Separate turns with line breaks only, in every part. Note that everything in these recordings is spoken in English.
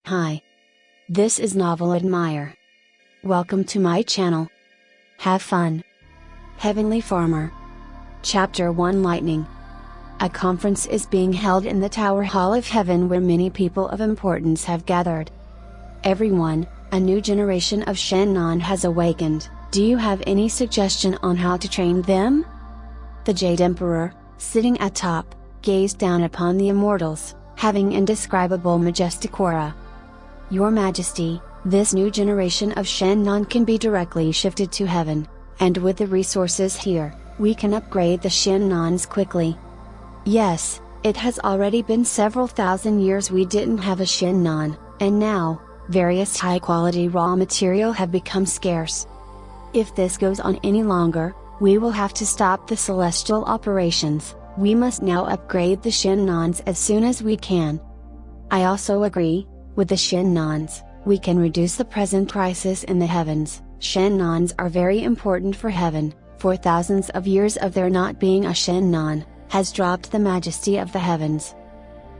Hi. This is Novel Admire. Welcome to my channel. Have fun. Heavenly Farmer. Chapter 1 Lightning. A conference is being held in the Tower Hall of Heaven where many people of importance have gathered. Everyone, a new generation of Shennon has awakened. Do you have any suggestion on how to train them? The Jade Emperor, sitting atop, gazed down upon the immortals, having indescribable majestic aura. Your Majesty, this new generation of Shennon can be directly shifted to heaven, and with the resources here, we can upgrade the Shennons quickly. Yes, it has already been several thousand years we didn't have a Shennon, and now, various high-quality raw material have become scarce. If this goes on any longer, we will have to stop the celestial operations. We must now upgrade the Shennons as soon as we can. I also agree. With the Shennons, we can reduce the present crisis in the heavens. Shennons are very important for heaven, for thousands of years of there not being a Shennon, has dropped the majesty of the heavens.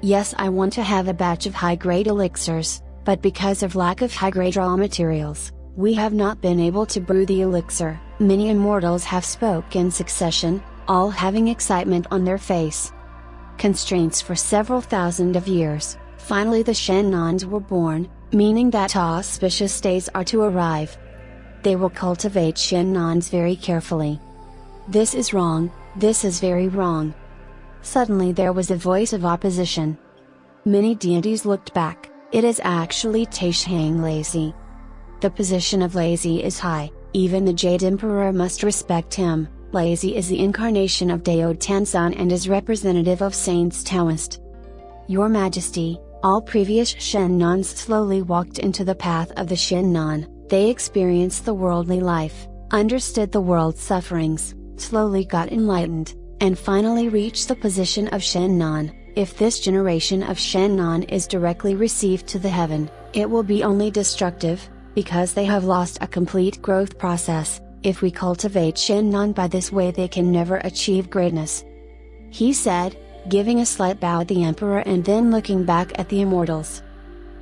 Yes, I want to have a batch of high-grade elixirs, but because of lack of high-grade raw materials, we have not been able to brew the elixir. Many immortals have spoke in succession, all having excitement on their face. Constraints for several thousand of years. Finally the Shennons were born, meaning that auspicious days are to arrive. They will cultivate Shennons very carefully. This is wrong, this is very wrong. Suddenly there was a voice of opposition. Many deities looked back. It is actually Taishang Lazy. The position of Lazy is high, even the Jade Emperor must respect him. Lazy is the incarnation of Dao Tansan and is representative of Saints Taoist. Your Majesty, all previous Shennons slowly walked into the path of the Shennon. They experienced the worldly life, understood the world's sufferings, slowly got enlightened, and finally reached the position of Shennon. If this generation of Shennon is directly received to the heaven, it will be only destructive, because they have lost a complete growth process. If we cultivate Shennon by this way they can never achieve greatness. He said, giving a slight bow at the Emperor and then looking back at the immortals.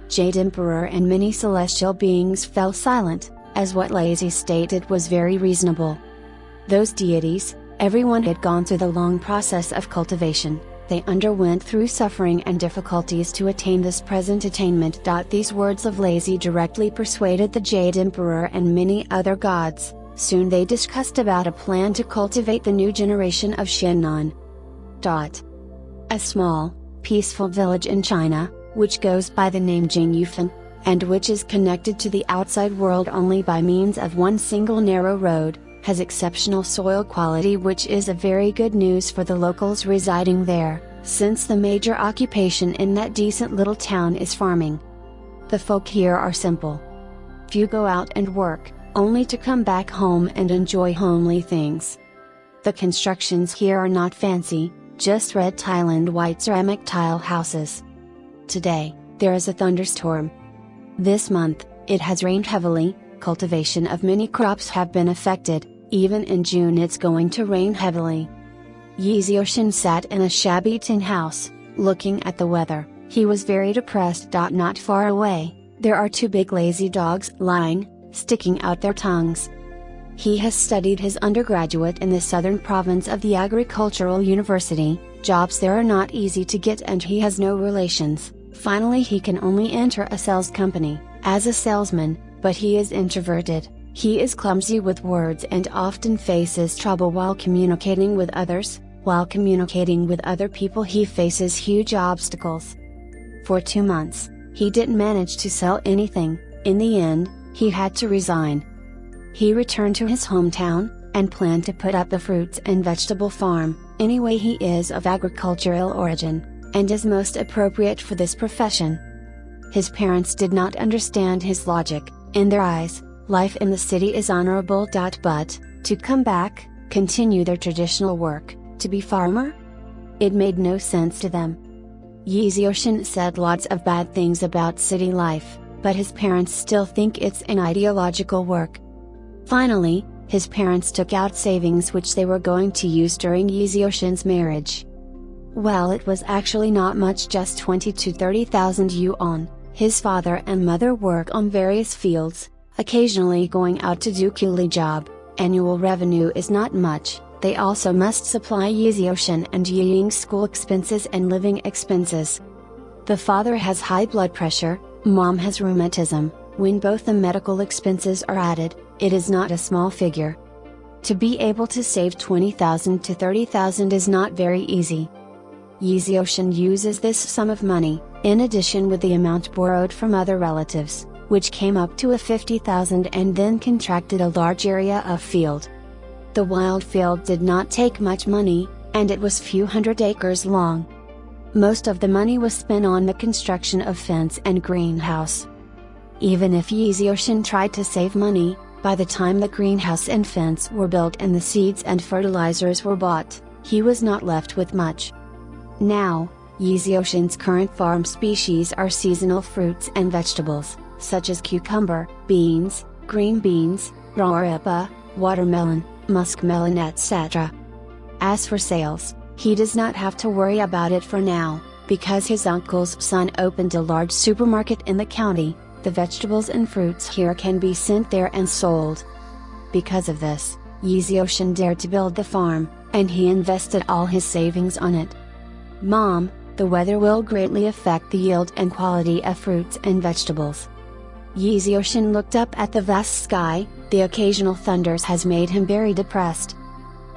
Jade Emperor and many celestial beings fell silent, as what Lazy stated was very reasonable. Those deities, everyone had gone through the long process of cultivation, they underwent through suffering and difficulties to attain this present attainment. These words of Lazy directly persuaded the Jade Emperor and many other gods. Soon they discussed about a plan to cultivate the new generation of Shennon. A small, peaceful village in China, which goes by the name Jingyufan, and which is connected to the outside world only by means of one single narrow road, has exceptional soil quality, which is a very good news for the locals residing there, since the major occupation in that decent little town is farming. The folk here are simple. Few go out and work, only to come back home and enjoy homely things. The constructions here are not fancy, just red tile and white ceramic tile houses. Today, there is a thunderstorm. This month, it has rained heavily, cultivation of many crops have been affected, even in June it's going to rain heavily. Yi Xiaoshan sat in a shabby tin house, looking at the weather. He was very depressed. Not far away, there are two big lazy dogs lying, sticking out their tongues. He has studied his undergraduate in the southern province of the Agricultural University. Jobs there are not easy to get and he has no relations. Finally he can only enter a sales company, as a salesman, but he is introverted. He is clumsy with words and often faces trouble while communicating with others. While communicating with other people he faces huge obstacles. For 2 months, he didn't manage to sell anything. In the end, he had to resign. He returned to his hometown, and planned to put up a fruits and vegetable farm. Anyway, he is of agricultural origin, and is most appropriate for this profession. His parents did not understand his logic. In their eyes, life in the city is honorable. But, to come back, continue their traditional work, to be farmer? It made no sense to them. Yi Xiaoshan said lots of bad things about city life, but his parents still think it's an ideological work. Finally, his parents took out savings which they were going to use during Yi Xiaoshan's marriage. Well, it was actually not much, just 20 to 30,000 yuan. His father and mother work on various fields, occasionally going out to do coolie job. Annual revenue is not much. They also must supply Yeoshin and Ying's school expenses and living expenses. The father has high blood pressure, mom has rheumatism. When both the medical expenses are added, it is not a small figure. To be able to save 20,000 to 30,000 is not very easy. Yeoshin uses this sum of money, in addition with the amount borrowed from other relatives, which came up to 50,000 and then contracted a large area of field. The wild field did not take much money, and it was few hundred acres long. Most of the money was spent on the construction of fence and greenhouse. Even if Yeoshin tried to save money, by the time the greenhouse and fence were built and the seeds and fertilizers were bought, he was not left with much. Now, Yeoshin's current farm species are seasonal fruits and vegetables, such as cucumber, beans, green beans, roripa, watermelon, muskmelon, etc. As for sales, he does not have to worry about it for now, because his uncle's son opened a large supermarket in the county. The vegetables and fruits here can be sent there and sold. Because of this, Yeoshin dared to build the farm, and he invested all his savings on it. Mom, the weather will greatly affect the yield and quality of fruits and vegetables. Yeoshin looked up at the vast sky. The occasional thunders has made him very depressed.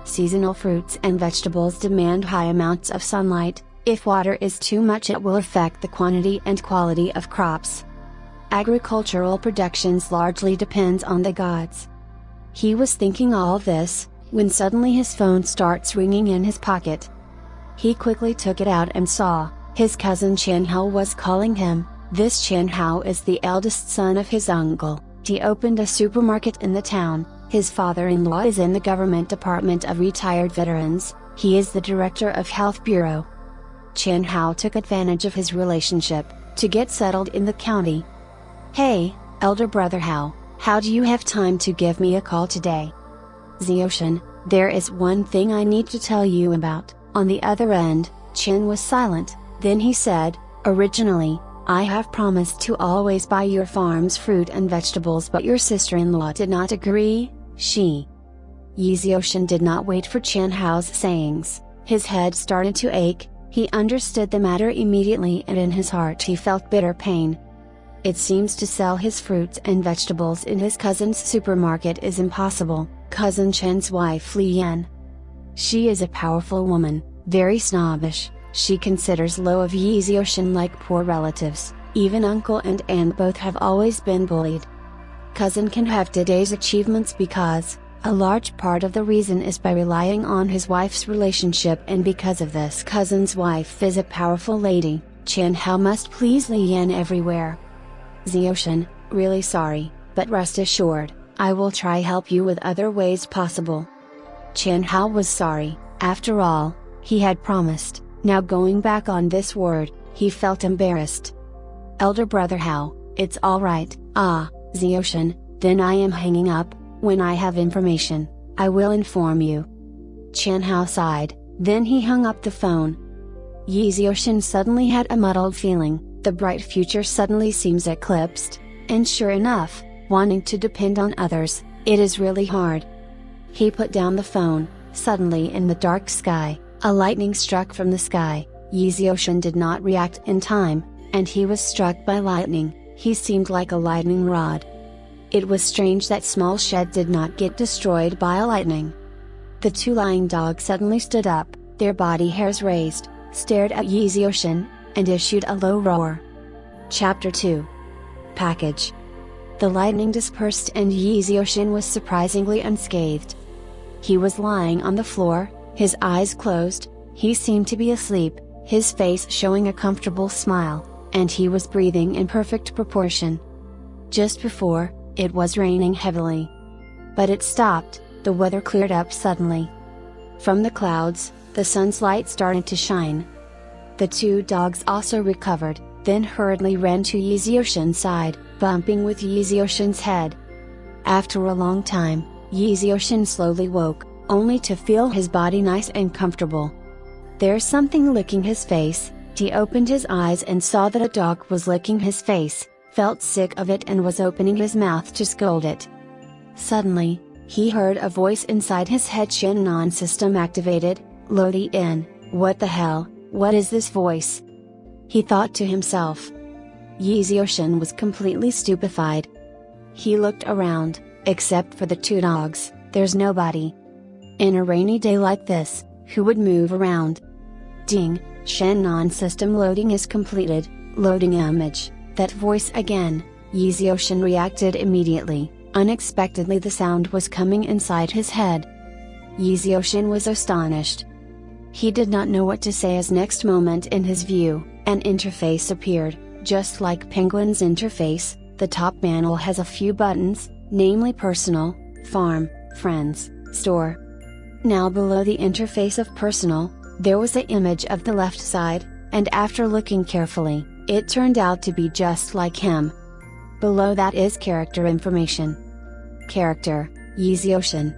Seasonal fruits and vegetables demand high amounts of sunlight. If water is too much, it will affect the quantity and quality of crops. Agricultural productions largely depends on the gods. He was thinking all this, when suddenly his phone starts ringing in his pocket. He quickly took it out and saw, his cousin Chen Hao was calling him. This Chen Hao is the eldest son of his uncle. He opened a supermarket in the town. His father-in-law is in the government department of retired veterans. He is the director of health bureau. Chen Hao took advantage of his relationship, to get settled in the county. Hey, elder brother Hao, how do you have time to give me a call today? Yeoshin, there is one thing I need to tell you about. On the other end, Chen was silent, then he said, originally, I have promised to always buy your farm's fruit and vegetables, but your sister-in-law did not agree. Yeoshin did not wait for Chen Hao's sayings. His head started to ache. He understood the matter immediately, and in his heart he felt bitter pain. It seems to sell his fruits and vegetables in his cousin's supermarket is impossible. Cousin Chen's wife Li Yan. She is a powerful woman, very snobbish. She considers low of Yeoshin like poor relatives. Even uncle and aunt both have always been bullied. Cousin can have today's achievements because, a large part of the reason is by relying on his wife's relationship, and because of this cousin's wife is a powerful lady. Chen Hao must please Li Yan everywhere. Yeoshin, really sorry, but rest assured, I will try help you with other ways possible. Chen Hao was sorry, after all, he had promised. Now going back on this word, he felt embarrassed. Elder brother Hao, it's alright. Yeoshin, then I am hanging up. When I have information, I will inform you. Chen Hao sighed, then he hung up the phone. Yeoshin suddenly had a muddled feeling. The bright future suddenly seems eclipsed, and sure enough, wanting to depend on others, it is really hard. He put down the phone. Suddenly in the dark sky, a lightning struck from the sky. Yeoshin did not react in time, and he was struck by lightning. He seemed like a lightning rod. It was strange that small shed did not get destroyed by a lightning. The two lying dogs suddenly stood up, their body hairs raised, stared at Yeoshin, and issued a low roar. Chapter 2. Package. The lightning dispersed and Yeoshin was surprisingly unscathed. He was lying on the floor, his eyes closed. He seemed to be asleep, his face showing a comfortable smile, and he was breathing in perfect proportion. Just before, it was raining heavily. But it stopped, the weather cleared up suddenly. From the clouds, the sun's light started to shine. The two dogs also recovered, then hurriedly ran to Yeoshin's side, bumping with Yeoshin's head. After a long time, Yeoshin slowly woke, only to feel his body nice and comfortable. There's something licking his face. He opened his eyes and saw that a dog was licking his face, felt sick of it and was opening his mouth to scold it. Suddenly, he heard a voice inside his head. Shinnon system activated, loading in. What the hell, what is this voice? He thought to himself. Yixioshin was completely stupefied. He looked around, except for the two dogs, there's nobody. In a rainy day like this, who would move around? Ding, Shinnon system loading is completed, loading image, that voice again. Yixioshin reacted immediately, unexpectedly the sound was coming inside his head. Yixioshin was astonished. He did not know what to say as next moment in his view, an interface appeared, just like Penguin's interface. The top panel has a few buttons, namely Personal, Farm, Friends, Store. Now below the interface of Personal, there was an image of the left side, and after looking carefully, it turned out to be just like him. Below that is character information. Character, Yixioshin.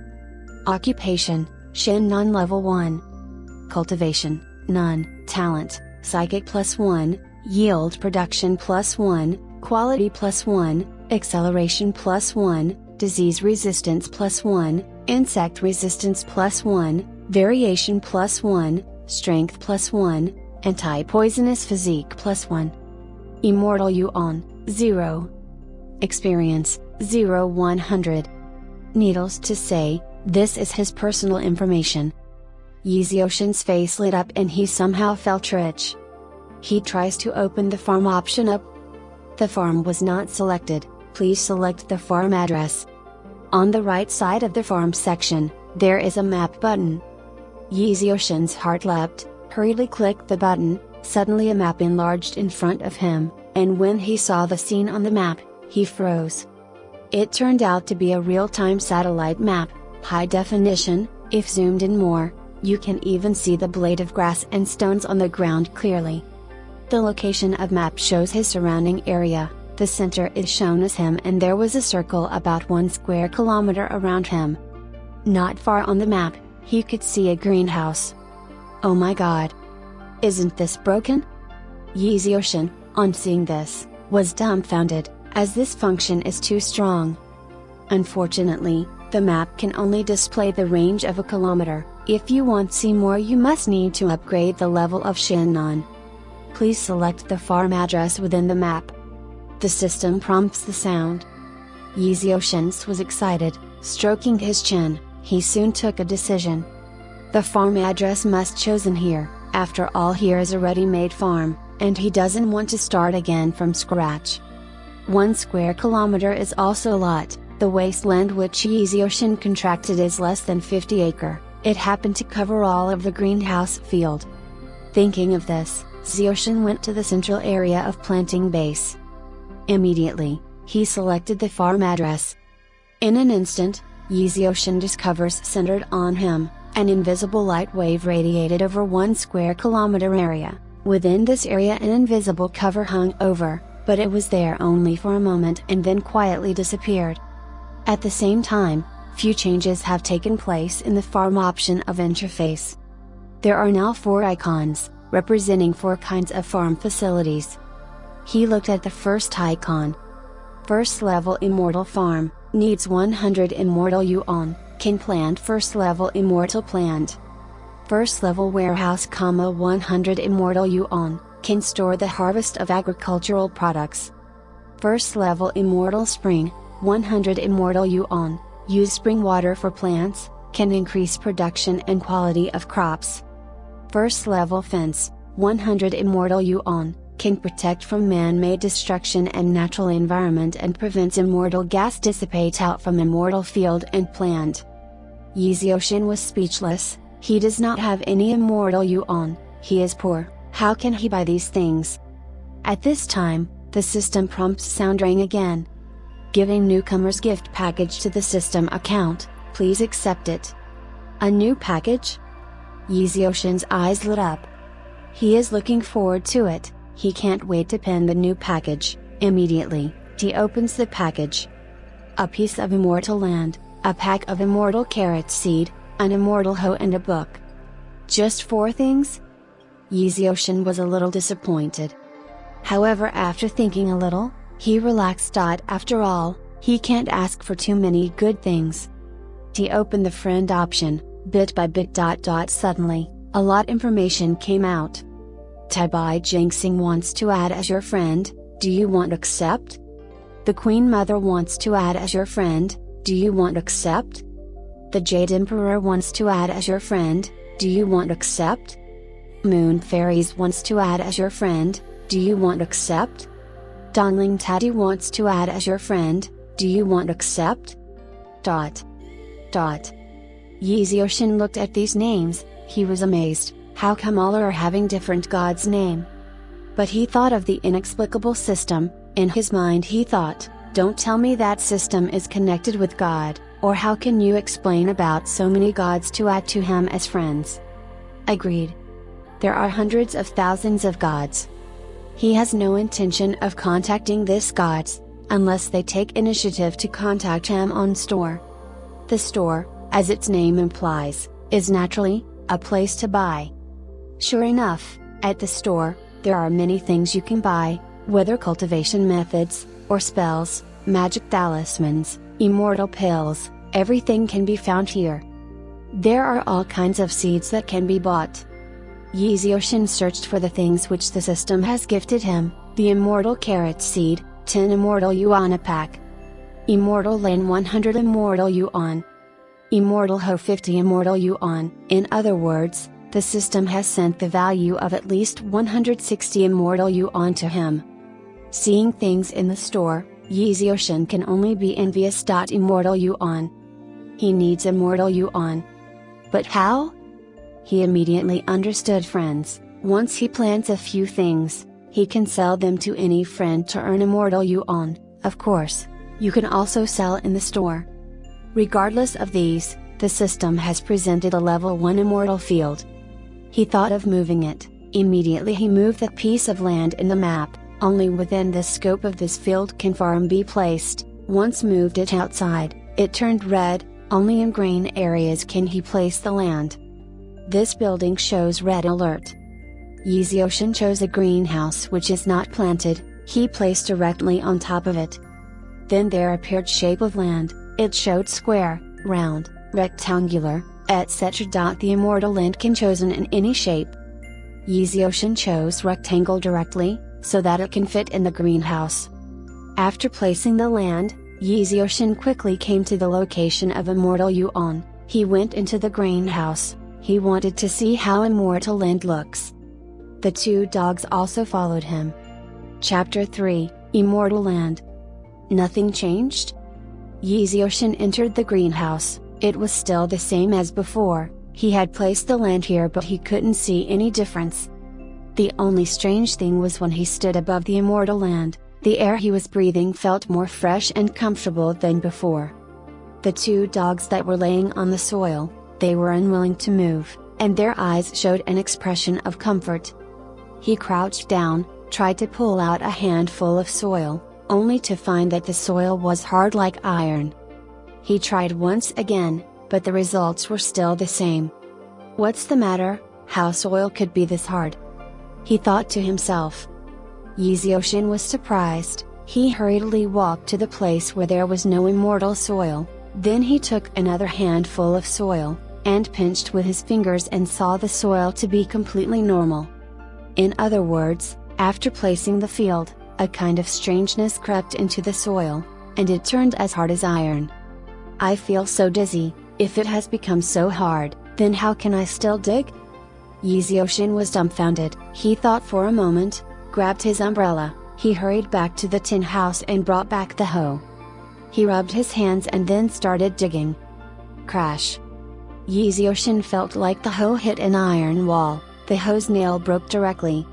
Occupation, Shinnon level 1. Cultivation, none. Talent, Psychic +1, Yield Production +1, Quality +1, Acceleration +1, Disease Resistance +1, Insect Resistance +1, Variation +1, Strength +1, Anti-Poisonous Physique +1. Immortal Yuan, 0. Experience, 0-100. Needless to say, this is his personal information. Yixioshin's face lit up and he somehow felt rich. He tries to open the farm option up. The farm was not selected, please select the farm address. On the right side of the farm section, there is a map button. Yixioshin's heart leapt, hurriedly clicked the button, suddenly a map enlarged in front of him, and when he saw the scene on the map, he froze. It turned out to be a real-time satellite map, high definition. If zoomed in more, you can even see the blade of grass and stones on the ground clearly. The location of map shows his surrounding area, the center is shown as him and there was a circle about 1 square kilometer around him. Not far on the map, he could see a greenhouse. Oh my god! Isn't this broken? Yixioshin, on seeing this, was dumbfounded, as this function is too strong. Unfortunately, the map can only display the range of a kilometer. If you want to see more you must need to upgrade the level of Shinnon. Please select the farm address within the map. The system prompts the sound. Yixioshin was excited, stroking his chin, he soon took a decision. The farm address must chosen here, after all here is a ready-made farm, and he doesn't want to start again from scratch. 1 square kilometer is also a lot, the wasteland which Yixioshin contracted is less than 50 acre, it happened to cover all of the greenhouse field. Thinking of this, Yixioshin went to the central area of planting base. Immediately, he selected the farm address. In an instant, Yixioshin discovers centered on him, an invisible light wave radiated over 1 square kilometer area. Within this area an invisible cover hung over, but it was there only for a moment and then quietly disappeared. At the same time, few changes have taken place in the farm option of interface. There are now 4 icons, representing 4 kinds of farm facilities. He looked at the first icon. First level Immortal Farm, needs 100 Immortal Yuan, can plant first level Immortal Plant. First level Warehouse, 100 Immortal Yuan, can store the harvest of agricultural products. First level Immortal Spring, 100 Immortal Yuan, use spring water for plants, can increase production and quality of crops. First level Fence, 100 Immortal Yuan, can protect from man-made destruction and natural environment and prevents immortal gas dissipate out from immortal field and plant. Yixioshin was speechless, he does not have any Immortal Yuan, he is poor, how can he buy these things? At this time, the system prompt sound rang again. Giving newcomers gift package to the system account, please accept it. A new package? Yixioshin's eyes lit up. He is looking forward to it, he can't wait to pin the new package. Immediately, he opens the package. A piece of immortal land, a pack of immortal carrot seed, an immortal hoe and a book. Just 4 things? Ocean was a little disappointed. However, after thinking a little, he relaxed. After all, he can't ask for too many good things. He opened the friend option, bit by bit. Suddenly, a lot information came out. Tabai Jingsing wants to add as your friend, do you want to accept? The Queen Mother wants to add as your friend, do you want to accept? The Jade Emperor wants to add as your friend, do you want to accept? Moon Fairies wants to add as your friend, do you want to accept? Dongling Tati wants to add as your friend, do you want to accept? Ocean looked at these names, he was amazed, how come all are having different gods' name? But he thought of the inexplicable system, in his mind he thought, don't tell me that system is connected with God, or how can you explain about so many gods to add to him as friends? Agreed. There are hundreds of thousands of gods. He has no intention of contacting these gods, unless they take initiative to contact him on store. The store, as its name implies, is naturally, a place to buy. Sure enough, at the store, there are many things you can buy, whether cultivation methods, or spells, magic talismans, immortal pills, everything can be found here. There are all kinds of seeds that can be bought. Ocean searched for the things which the system has gifted him, the immortal carrot seed, 10 immortal yuan a pack. Immortal land 100 immortal yuan. Immortal hoe 50 immortal yuan. In other words, the system has sent the value of at least 160 immortal yuan to him. Seeing things in the store, Ocean can only be envious. Immortal yuan. He needs immortal yuan. But how? He immediately understood, friends. Once he plants a few things, he can sell them to any friend to earn immortal yuan. Of course, you can also sell in the store. Regardless of these, the system has presented a level 1 immortal field. He thought of moving it. Immediately he moved that piece of land in the map. Only within the scope of this field can farm be placed. Once moved it outside, it turned red. Only in green areas can he place the land. This building shows red alert. Ocean chose a greenhouse which is not planted, he placed directly on top of it. Then there appeared shape of land, it showed square, round, rectangular, etc. The immortal land can chosen in any shape. Ocean chose rectangle directly, so that it can fit in the greenhouse. After placing the land, Ocean quickly came to the location of immortal yuan. He went into the greenhouse. He wanted to see how immortal land looks. The two dogs also followed him. Chapter 3, Immortal Land. Nothing changed? Ocean entered the greenhouse, it was still the same as before, he had placed the land here but he couldn't see any difference. The only strange thing was when he stood above the immortal land, the air he was breathing felt more fresh and comfortable than before. The two dogs that were laying on the soil, they were unwilling to move, and their eyes showed an expression of comfort. He crouched down, tried to pull out a handful of soil, only to find that the soil was hard like iron. He tried once again, but the results were still the same. What's the matter, how soil could be this hard? He thought to himself. Ocean was surprised, he hurriedly walked to the place where there was no immortal soil, then he took another handful of soil, and pinched with his fingers and saw the soil to be completely normal. In other words, after placing the field, a kind of strangeness crept into the soil, and it turned as hard as iron. I feel so dizzy, if it has become so hard, then how can I still dig? Ocean was dumbfounded, he thought for a moment, grabbed his umbrella, he hurried back to the tin house and brought back the hoe. He rubbed his hands and then started digging. Crash! Ocean felt like the hoe hit an iron wall, the hoe's nail broke directly.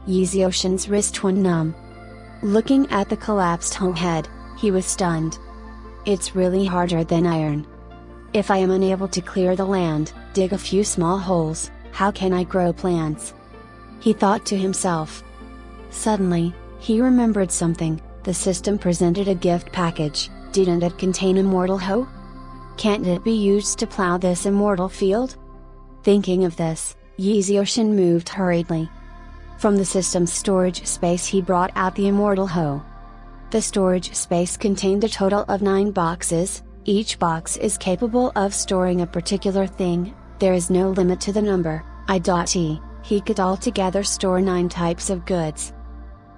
Ocean's wrist went numb. Looking at the collapsed hoe head, he was stunned. It's really harder than iron. If I am unable to clear the land, dig a few small holes, how can I grow plants? He thought to himself. Suddenly, he remembered something, the system presented a gift package, didn't it contain immortal hoe? Can't it be used to plow this immortal field? Thinking of this, Yeezyoshin moved hurriedly. From the system's storage space he brought out the immortal hoe. The storage space contained a total of 9 boxes, each box is capable of storing a particular thing, there is no limit to the number, he could altogether store 9 types of goods.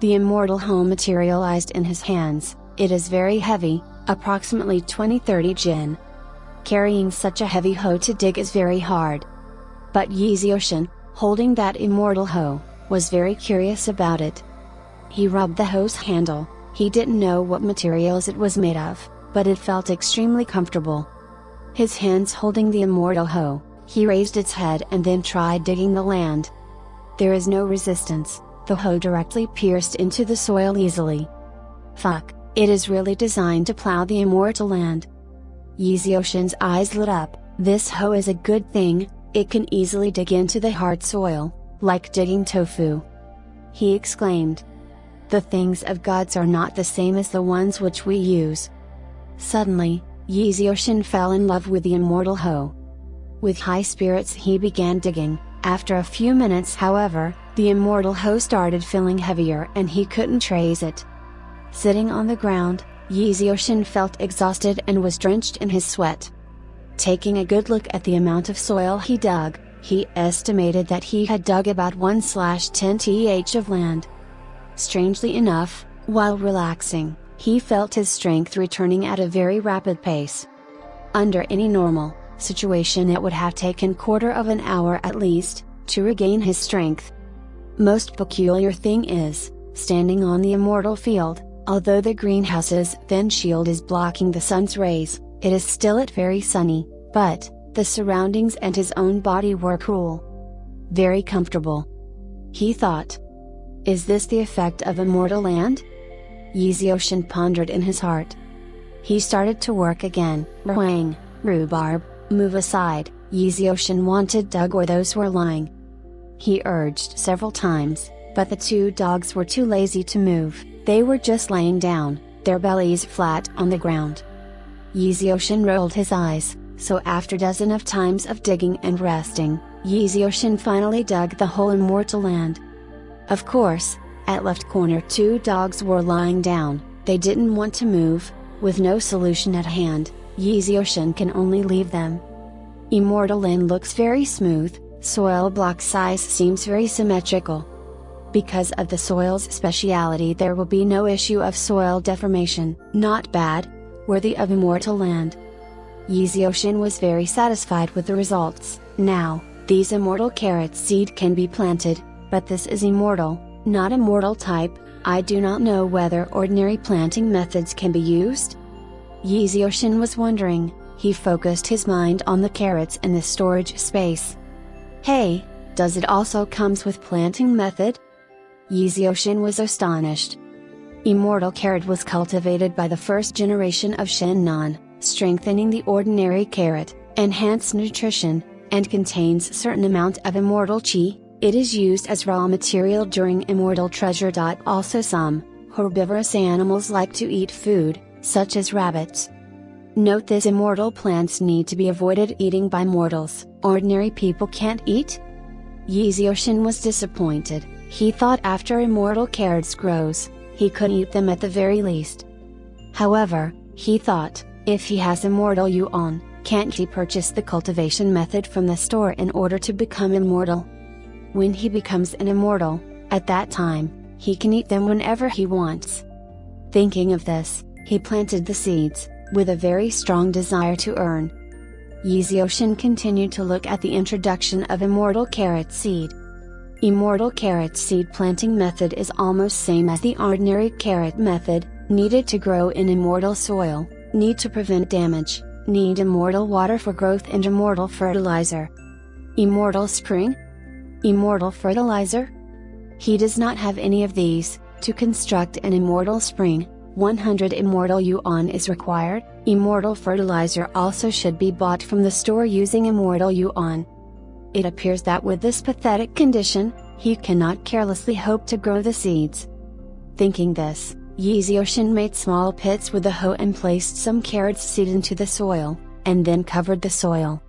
The immortal hoe materialized in his hands, it is very heavy, approximately 20-30 jin. Carrying such a heavy hoe to dig is very hard. But Yeezyoshin, holding that immortal hoe, was very curious about it. He rubbed the hoe's handle, he didn't know what materials it was made of, but it felt extremely comfortable. His hands holding the immortal hoe, he raised its head and then tried digging the land. There is no resistance, the hoe directly pierced into the soil easily. Fuck, it is really designed to plow the immortal land. Yeezyoshin's eyes lit up, this hoe is a good thing, it can easily dig into the hard soil, like digging tofu. He exclaimed. The things of gods are not the same as the ones which we use. Suddenly, Yeezyoshin fell in love with the immortal hoe. With high spirits he began digging, after a few minutes however, the immortal hoe started feeling heavier and he couldn't raise it. Sitting on the ground, Yeezyoshin felt exhausted and was drenched in his sweat. Taking a good look at the amount of soil he dug, he estimated that he had dug about 1/10 th of land. Strangely enough, while relaxing, he felt his strength returning at a very rapid pace. Under any normal situation it would have taken quarter of an hour at least, to regain his strength. Most peculiar thing is, standing on the immortal field, although the greenhouse's thin shield is blocking the sun's rays, it is still very sunny, but, the surroundings and his own body were cool. Very comfortable. He thought. Is this the effect of immortal land? Yeezyoshin pondered in his heart. He started to work again, Rwang, rhubarb, move aside, Yeezyoshin wanted dug or those were lying. He urged several times, but the 2 dogs were too lazy to move, they were just laying down, their bellies flat on the ground. Yeezyoshin rolled his eyes, so after dozen of times of digging and resting, Yeezyoshin finally dug the whole immortal land. Of course, at left corner 2 dogs were lying down, they didn't want to move, with no solution at hand, Yeezyoshin can only leave them. Immortal land looks very smooth, soil block size seems very symmetrical. Because of the soil's speciality there will be no issue of soil deformation, not bad, worthy of immortal land. Yeezyoshin was very satisfied with the results. Now, these immortal carrot seed can be planted, but this is immortal, not immortal type, I do not know whether ordinary planting methods can be used? Yeezyoshin was wondering, he focused his mind on the carrots in the storage space. Hey, does it also comes with planting method? Yeezyoshin was astonished. Immortal carrot was cultivated by the first generation of Shinnon, strengthening the ordinary carrot, enhance nutrition, and contains certain amount of immortal chi, it is used as raw material during immortal treasure. Also some, herbivorous animals like to eat food, such as rabbits. Note this immortal plants need to be avoided eating by mortals, ordinary people can't eat? Yeezyoshin was disappointed, he thought after immortal carrots grows, he could eat them at the very least. However, he thought, if he has immortal yuan, can't he purchase the cultivation method from the store in order to become immortal? When he becomes an immortal, at that time, he can eat them whenever he wants. Thinking of this, he planted the seeds, with a very strong desire to earn. Yeezyoshin continued to look at the introduction of immortal carrot seed. Immortal carrot seed planting method is almost same as the ordinary carrot method, needed to grow in immortal soil, need to prevent damage, need immortal water for growth and immortal fertilizer. Immortal spring? Immortal fertilizer? He does not have any of these. To construct an immortal spring, 100 immortal yuan is required. Immortal fertilizer also should be bought from the store using immortal yuan. It appears that with this pathetic condition, he cannot carelessly hope to grow the seeds. Thinking this, Yeezyoshin made small pits with a hoe and placed some carrot seed into the soil, and then covered the soil.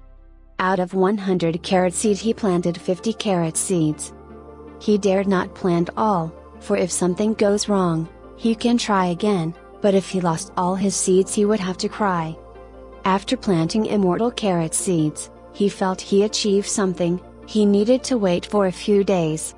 Out of 100 carrot seed he planted 50 carrot seeds. He dared not plant all, for if something goes wrong, he can try again, but if he lost all his seeds he would have to cry. After planting immortal carrot seeds, he felt he achieved something. He needed to wait for a few days.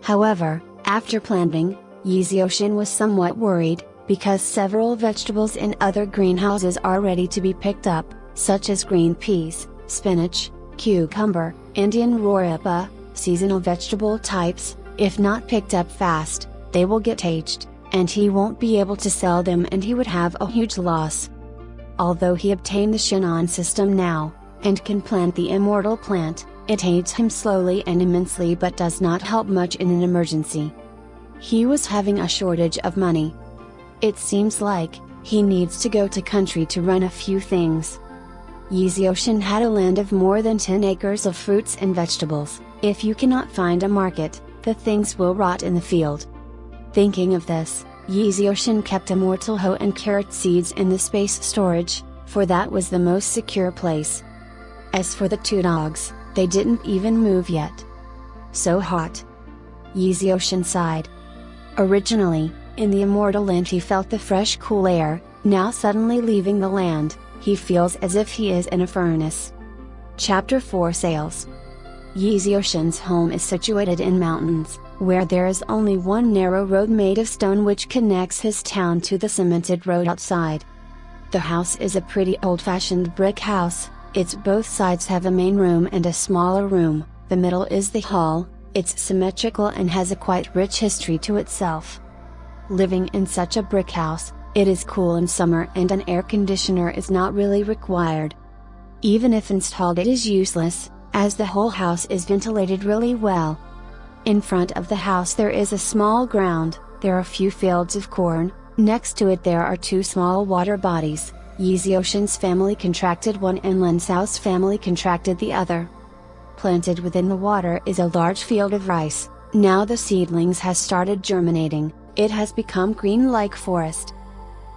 However, after planting, Yeezyoshin was somewhat worried, because several vegetables in other greenhouses are ready to be picked up, such as green peas, spinach, cucumber, Indian roripa, seasonal vegetable types. If not picked up fast, they will get aged, and he won't be able to sell them and he would have a huge loss. Although he obtained the Shinon system now, and can plant the immortal plant, it aids him slowly and immensely but does not help much in an emergency. He was having a shortage of money. It seems like, he needs to go to country to run a few things. Yeezyoshin had a land of more than 10 acres of fruits and vegetables. If you cannot find a market, the things will rot in the field. Thinking of this, Yeezyoshin kept immortal hoe and carrot seeds in the space storage, for that was the most secure place. As for the two dogs, they didn't even move yet. So hot. Yeezyoshin sighed. Originally, in the immortal land he felt the fresh cool air, now suddenly leaving the land, he feels as if he is in a furnace. Chapter 4 Sales. Yeezyoshin's home is situated in mountains, where there is only one narrow road made of stone which connects his town to the cemented road outside. The house is a pretty old-fashioned brick house. Its both sides have a main room and a smaller room. The middle is the hall. It's symmetrical and has a quite rich history to itself. Living in such a brick house, it is cool in summer and an air conditioner is not really required. Even if installed, it is useless, as the whole house is ventilated really well. In front of the house there is a small ground. There are few fields of corn. Next to it there are two small water bodies. Yeezyoshin's family contracted one and Lin Sao's family contracted the other. Planted within the water is a large field of rice. Now the seedlings has started germinating. It has become green like forest.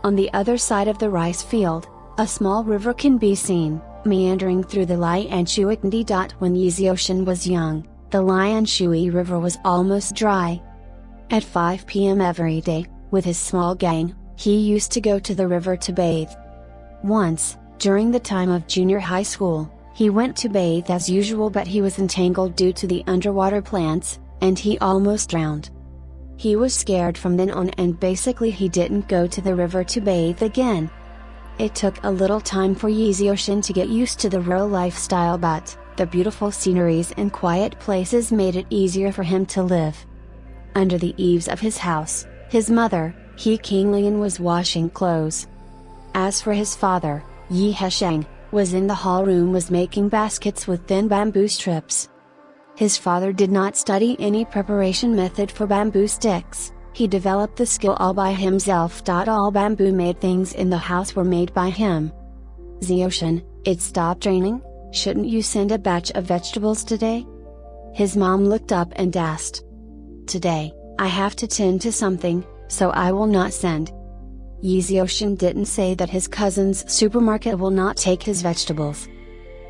On the other side of the rice field, a small river can be seen, meandering through the Lianshui. When Yeezyoshin was young, the Lianshui River was almost dry. At 5 p.m. every day, with his small gang, he used to go to the river to bathe. Once, during the time of junior high school, he went to bathe as usual, but he was entangled due to the underwater plants, and he almost drowned. He was scared from then on and basically he didn't go to the river to bathe again. It took a little time for Yeezyoshin to get used to the rural lifestyle, but the beautiful sceneries and quiet places made it easier for him to live. Under the eaves of his house, his mother, He Kinglian, was washing clothes. As for his father, Yi Hesheng, was in the hall room, was making baskets with thin bamboo strips. His father did not study any preparation method for bamboo sticks. He developed the skill all by himself. All bamboo made things in the house were made by him. Yeezyoshin, it stopped raining, shouldn't you send a batch of vegetables today? His mom looked up and asked. Today, I have to tend to something, so I will not send. Yeezyoshin didn't say that his cousin's supermarket will not take his vegetables.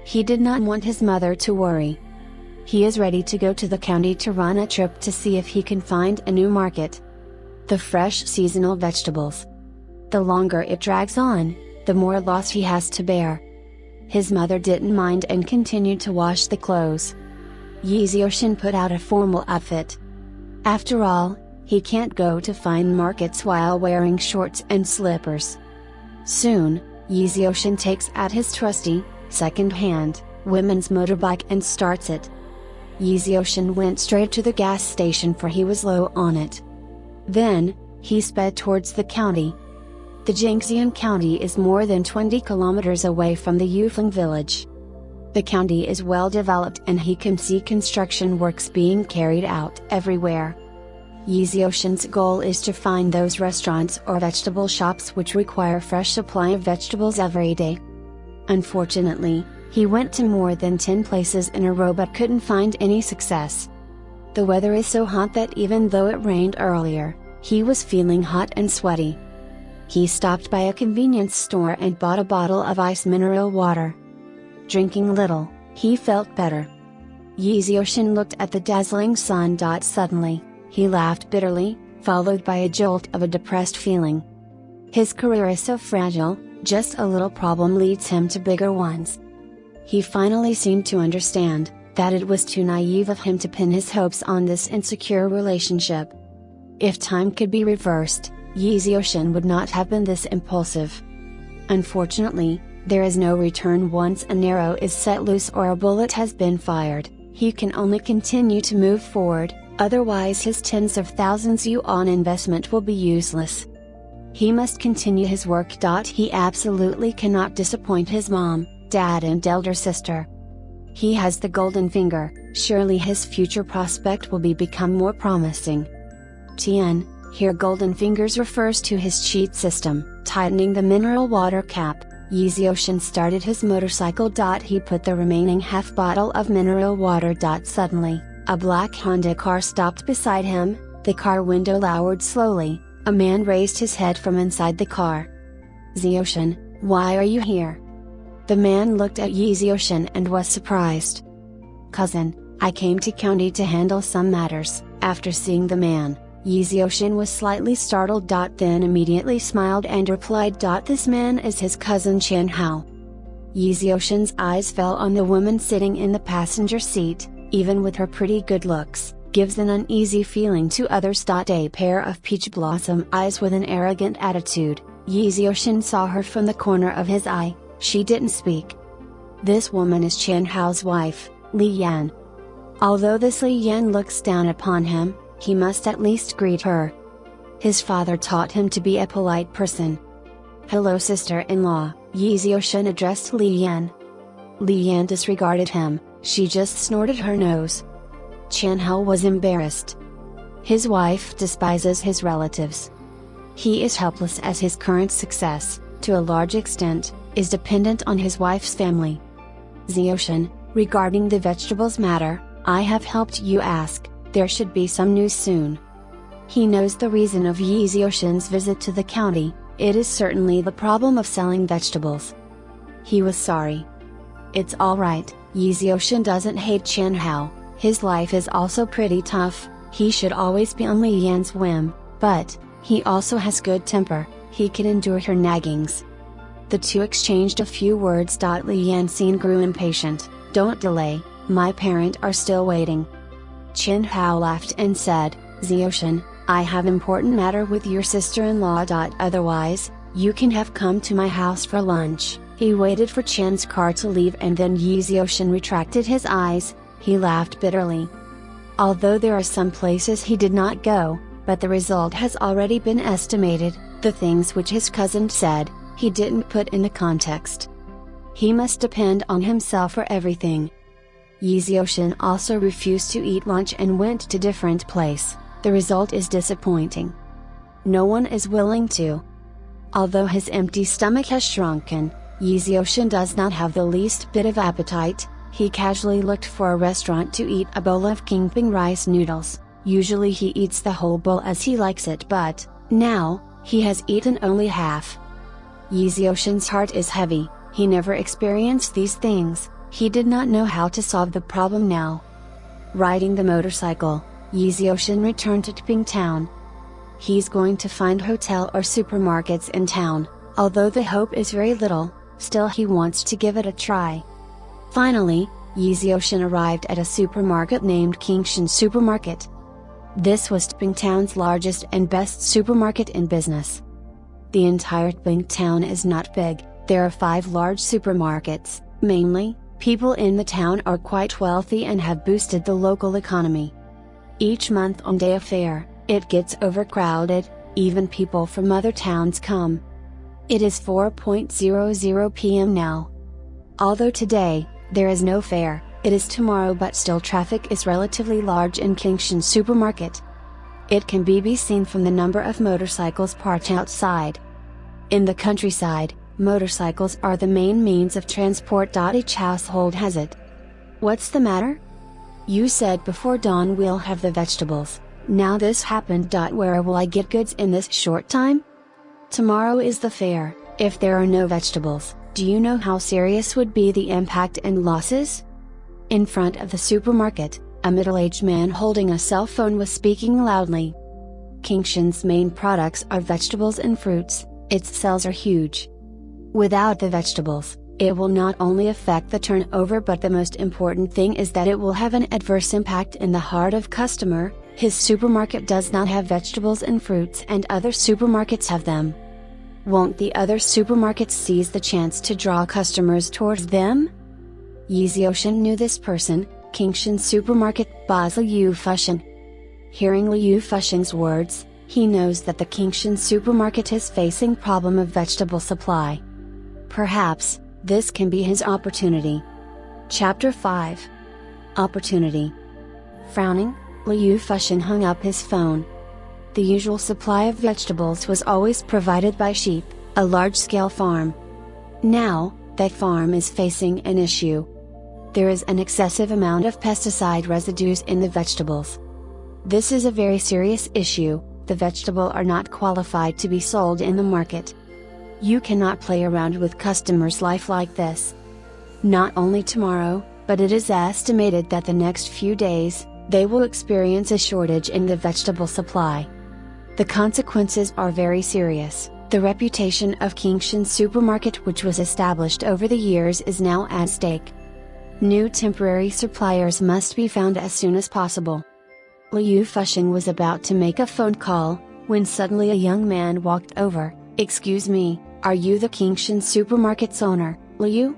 He did not want his mother to worry. He is ready to go to the county to run a trip to see if he can find a new market. The fresh seasonal vegetables. The longer it drags on, the more loss he has to bear. His mother didn't mind and continued to wash the clothes. Yeezyoshin put out a formal outfit. After all, he can't go to fine markets while wearing shorts and slippers. Soon, Yeezyoshin takes out his trusty, second-hand, women's motorbike and starts it. Yeezyoshin went straight to the gas station for he was low on it. Then, he sped towards the county. The Jingxian County is more than 20 kilometers away from the Yufeng village. The county is well developed and he can see construction works being carried out everywhere. Yeezyoshin's goal is to find those restaurants or vegetable shops which require fresh supply of vegetables every day. Unfortunately, he went to more than 10 places in a row but couldn't find any success. The weather is so hot that even though it rained earlier, he was feeling hot and sweaty. He stopped by a convenience store and bought a bottle of ice mineral water. Drinking little, He felt better. Yizioshun looked at the dazzling sun. Suddenly, he laughed bitterly, followed by a jolt of a depressed feeling. His career is so fragile, just a little problem leads him to bigger ones. He finally seemed to understand that it was too naive of him to pin his hopes on this insecure relationship. If time could be reversed, Yizioshun would not have been this impulsive. Unfortunately, there is no return once an arrow is set loose or a bullet has been fired. He can only continue to move forward, otherwise his tens of thousands yuan investment will be useless. He must continue his work. He absolutely cannot disappoint his mom, dad and elder sister. He has the golden finger, surely his future prospect will become more promising. Tian, here golden fingers refers to his cheat system. Tightening the mineral water cap, Yizioshun started his motorcycle. He put the remaining half bottle of mineral water. Suddenly, a black Honda car stopped beside him, the car window lowered slowly, a man raised his head from inside the car. Yizioshun, why are you here? The man looked at Yizioshun and was surprised. Cousin, I came to county to handle some matters. After seeing the man, Yizioshun was slightly startled. Then immediately smiled and replied. This man is his cousin Chen Hao. Yizioshun's eyes fell on the woman sitting in the passenger seat. Even with her pretty good looks, gives an uneasy feeling to others. A pair of peach blossom eyes with an arrogant attitude. Yizioshun saw her from the corner of his eye. She didn't speak. This woman is Chen Hao's wife, Li Yan. Although this Li Yan looks down upon him, he must at least greet her. His father taught him to be a polite person. Hello sister-in-law, Yizioshun addressed Li Yan. Li Yan disregarded him, she just snorted her nose. Chen Hao was embarrassed. His wife despises his relatives. He is helpless as his current success, to a large extent, is dependent on his wife's family. Yizioshun, regarding the vegetables matter, I have helped you ask. There should be some news soon. He knows the reason of Yizioshun's visit to the county, it is certainly the problem of selling vegetables. He was sorry. It's alright, Yizioshun doesn't hate Chen Hao, his life is also pretty tough, he should always be on Li Yan's whim, but, he also has good temper, he can endure her naggings. The two exchanged a few words. Li Yan soon grew impatient, don't delay, my parents are still waiting. Chen Hao laughed and said, Yizioshun, I have important matter with your sister-in-law. Otherwise, you can have come to my house for lunch. He waited for Chen's car to leave and then Yizioshun retracted his eyes, he laughed bitterly. Although there are some places he did not go, but the result has already been estimated, the things which his cousin said, he didn't put into context. He must depend on himself for everything. Yizioshun also refused to eat lunch and went to different place, the result is disappointing. No one is willing to. Although his empty stomach has shrunken, Yizioshun does not have the least bit of appetite, he casually looked for a restaurant to eat a bowl of kingping rice noodles, usually he eats the whole bowl as he likes it but, now, he has eaten only half. Yizioshun's heart is heavy, he never experienced these things. He did not know how to solve the problem now. Riding the motorcycle, Yizioshun returned to Tping town. He's going to find hotel or supermarkets in town, although the hope is very little, still he wants to give it a try. Finally, Yizioshun arrived at a supermarket named Qingshan Supermarket. This was Tping town's largest and best supermarket in business. The entire Tping town is not big, there are 5 large supermarkets, mainly, people in the town are quite wealthy and have boosted the local economy. Each month on day of fair, it gets overcrowded, even people from other towns come. It is 4:00 p.m. now. Although today, there is no fair, it is tomorrow but still traffic is relatively large in Qingshan Supermarket. It can be seen from the number of motorcycles parked outside. In the countryside, motorcycles are the main means of transport. Each household has it. What's the matter? You said before dawn we'll have the vegetables, now this happened. Where will I get goods in this short time? Tomorrow is the fair, if there are no vegetables, do you know how serious would be the impact and losses? In front of the supermarket, a middle-aged man holding a cell phone was speaking loudly. Kingshan's main products are vegetables and fruits. Its sales are huge. Without the vegetables, it will not only affect the turnover, but the most important thing is that it will have an adverse impact in the heart of customer. His supermarket does not have vegetables and fruits and other supermarkets have them. Won't the other supermarkets seize the chance to draw customers towards them? Yeezyoshin knew this person, Kingshan supermarket boss Liu Fushan. Hearing Liu Fushan's words, he knows that the Kingshan supermarket is facing problem of vegetable supply. Perhaps, this can be his opportunity. Chapter 5. Opportunity. Frowning, Liu Fushan hung up his phone. The usual supply of vegetables was always provided by sheep, a large-scale farm. Now, that farm is facing an issue. There is an excessive amount of pesticide residues in the vegetables. This is a very serious issue. The vegetables are not qualified to be sold in the market. You cannot play around with customers' life like this. Not only tomorrow, but it is estimated that the next few days, they will experience a shortage in the vegetable supply. The consequences are very serious. The reputation of Kingshan supermarket, which was established over the years, is now at stake. New temporary suppliers must be found as soon as possible. Liu Fushan was about to make a phone call, when suddenly a young man walked over. "Excuse me, are you the Kingshan supermarket's owner, Liu?"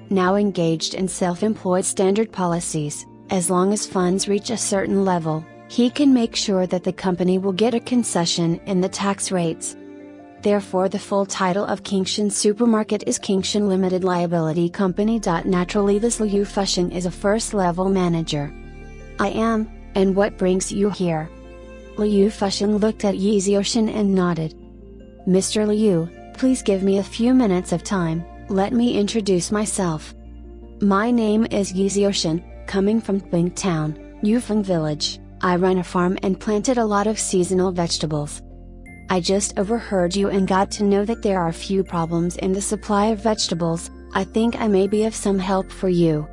Now engaged in self-employed standard policies, as long as funds reach a certain level, he can make sure that the company will get a concession in the tax rates. Therefore the full title of Kingshan supermarket is Kingshan Limited Liability Company. Naturally this Liu Fushan is a first-level manager. "I am, and what brings you here?" Liu Fushan looked at Yeezyoshin and nodded. "Mr. Liu, please give me a few minutes of time, let me introduce myself. My name is Yeezyoshin, coming from Bing Town, Yufeng Village. I run a farm and planted a lot of seasonal vegetables. I just overheard you and got to know that there are few problems in the supply of vegetables. I think I may be of some help for you."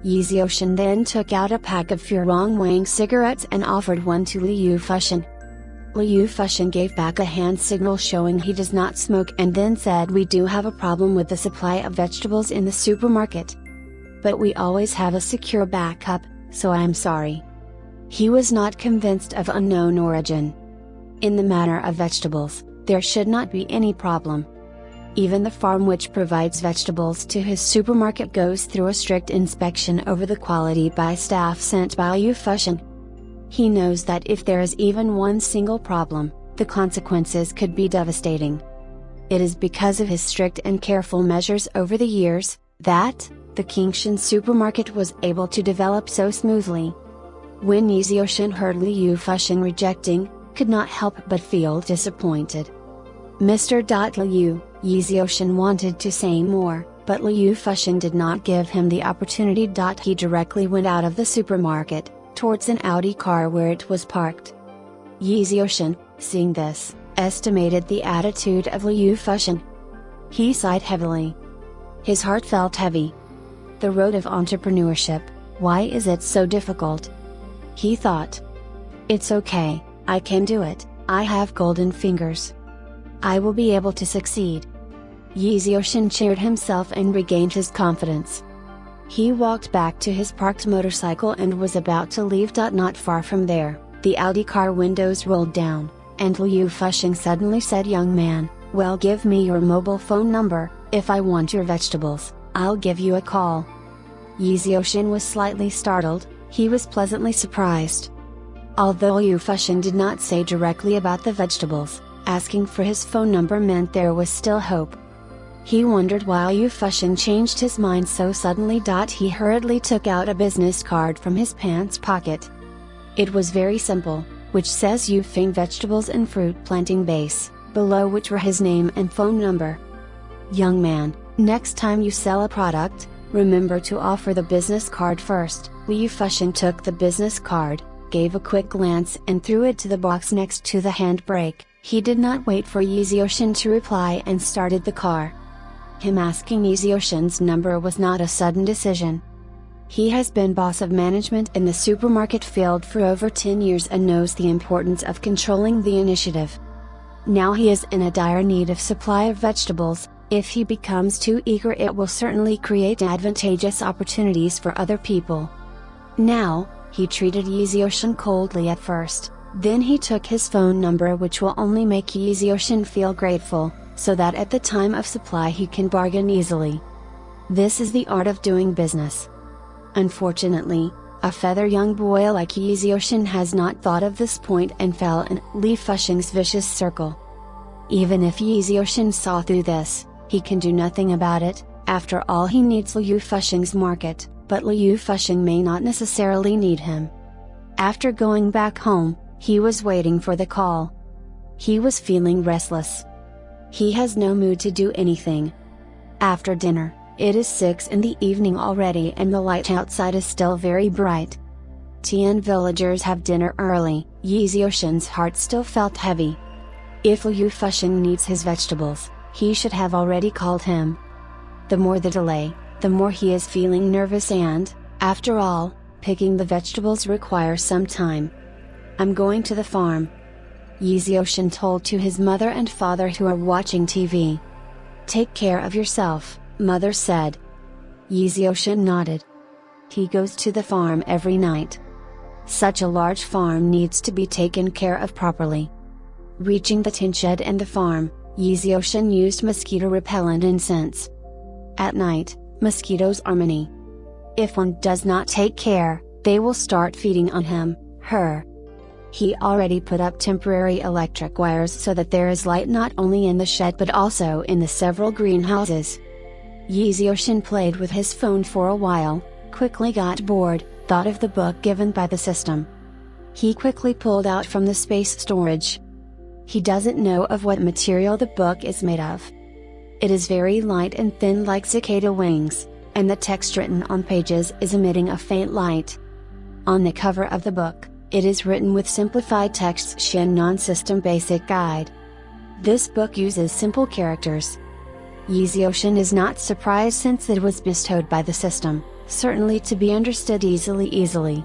Yeezyoshin then took out a pack of Furong Wang cigarettes and offered one to Liu Fushan. Liu Fushan gave back a hand signal showing he does not smoke and then said, "We do have a problem with the supply of vegetables in the supermarket. But we always have a secure backup, so I am sorry." He was not convinced of unknown origin. In the matter of vegetables, there should not be any problem. Even the farm which provides vegetables to his supermarket goes through a strict inspection over the quality by staff sent by Liu Fushan. He knows that if there is even one single problem, the consequences could be devastating. It is because of his strict and careful measures over the years, that, the Kingshan supermarket was able to develop so smoothly. When Yeezyoshin heard Liu Fushan rejecting, could not help but feel disappointed. "Mr. Liu," Yeezyoshin wanted to say more, but Liu Fushan did not give him the opportunity. He directly went out of the supermarket, towards an Audi car where it was parked. Yeezyoshin, seeing this, estimated the attitude of Liu Fushan. He sighed heavily. His heart felt heavy. The road of entrepreneurship, why is it so difficult? He thought. It's okay, I can do it, I have golden fingers. I will be able to succeed. Yeezyoshin cheered himself and regained his confidence. He walked back to his parked motorcycle and was about to leave. Not far from there, the Audi car windows rolled down, and Liu Fushan suddenly said, "Young man, well, give me your mobile phone number, if I want your vegetables, I'll give you a call." Yeezyoshin was slightly startled, he was pleasantly surprised. Although Liu Fushan did not say directly about the vegetables, asking for his phone number meant there was still hope. He wondered why Liu Fushan changed his mind so suddenly. He hurriedly took out a business card from his pants pocket. It was very simple, which says Yufeng Vegetables and Fruit Planting Base, below which were his name and phone number. "Young man, next time you sell a product, remember to offer the business card first." Liu Fushan took the business card, gave a quick glance and threw it to the box next to the handbrake. He did not wait for Yeezyoshin to reply and started the car. Him asking Yeezyoshin's number was not a sudden decision. He has been boss of management in the supermarket field for over 10 years and knows the importance of controlling the initiative. Now he is in a dire need of supply of vegetables. If he becomes too eager, it will certainly create advantageous opportunities for other people. Now, he treated Yizoshin coldly at first, then he took his phone number, which will only make Yizoshin feel grateful, so that at the time of supply he can bargain easily. This is the art of doing business. Unfortunately, a feather young boy like Yizoshin has not thought of this point and fell in Li Fusheng's vicious circle. Even if Yizoshin saw through this, he can do nothing about it. After all, he needs Liu Fusheng's market, but Liu Fusheng may not necessarily need him. After going back home, he was waiting for the call. He was feeling restless. He has no mood to do anything. After dinner, it is 6 in the evening already and the light outside is still very bright. Tian villagers have dinner early. Yizoshin's heart still felt heavy. If Liu Fusheng needs his vegetables, he should have already called him. The more the delay, the more he is feeling nervous and, after all, picking the vegetables requires some time. I'm going to the farm. Yizoshin told to his mother and father who are watching TV. Take care of yourself, mother said. Yizoshin nodded. He goes to the farm every night. Such a large farm needs to be taken care of properly. Reaching the tin shed and the farm, Yizoshin used mosquito repellent incense. At night, mosquitoes are many. If one does not take care, they will start feeding on him, her. He already put up temporary electric wires so that there is light not only in the shed but also in the several greenhouses. Yizoshin played with his phone for a while, quickly got bored, thought of the book given by the system. He quickly pulled out from the space storage. He doesn't know of what material the book is made of. It is very light and thin like cicada wings, and the text written on pages is emitting a faint light. On the cover of the book, it is written with simplified text Shen Non-System Basic Guide. This book uses simple characters. Yizoshin is not surprised since it was bestowed by the system, certainly to be understood easily.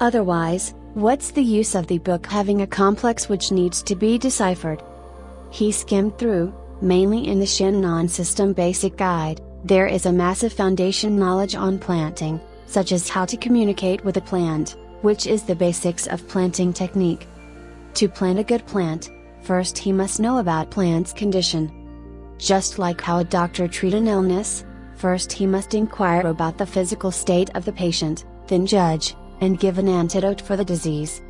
Otherwise, what's the use of the book having a complex which needs to be deciphered? He skimmed through, mainly in the Shen Non-System Basic Guide, there is a massive foundation knowledge on planting, such as how to communicate with a plant, which is the basics of planting technique. To plant a good plant, first he must know about plant's condition. Just like how a doctor treats an illness, first he must inquire about the physical state of the patient, then judge, and give an antidote for the disease.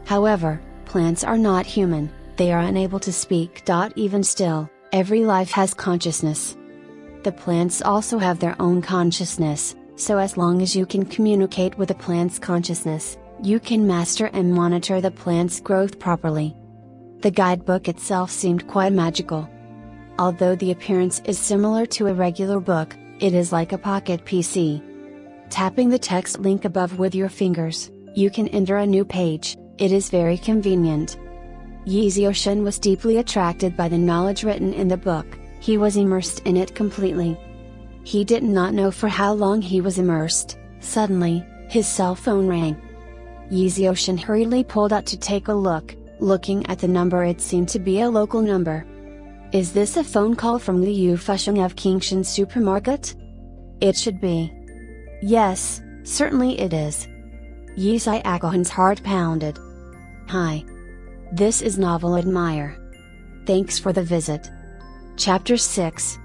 However, plants are not human, they are unable to speak. Even still, every life has consciousness. The plants also have their own consciousness, so as long as you can communicate with a plant's consciousness, you can master and monitor the plant's growth properly. The guidebook itself seemed quite magical. Although the appearance is similar to a regular book, it is like a pocket PC. Tapping the text link above with your fingers, you can enter a new page. It is very convenient. Yizoshin was deeply attracted by the knowledge written in the book. He was immersed in it completely. He did not know for how long he was immersed. Suddenly, his cell phone rang. Yizoshin hurriedly pulled out to take a look. Looking at the number, it seemed to be a local number. Is this a phone call from Liu Fusheng of Kingshan Supermarket? It should be. Yes, certainly it is. Yizoshin's heart pounded. Hi. This is Novel Admire. Thanks for the visit. Chapter 6.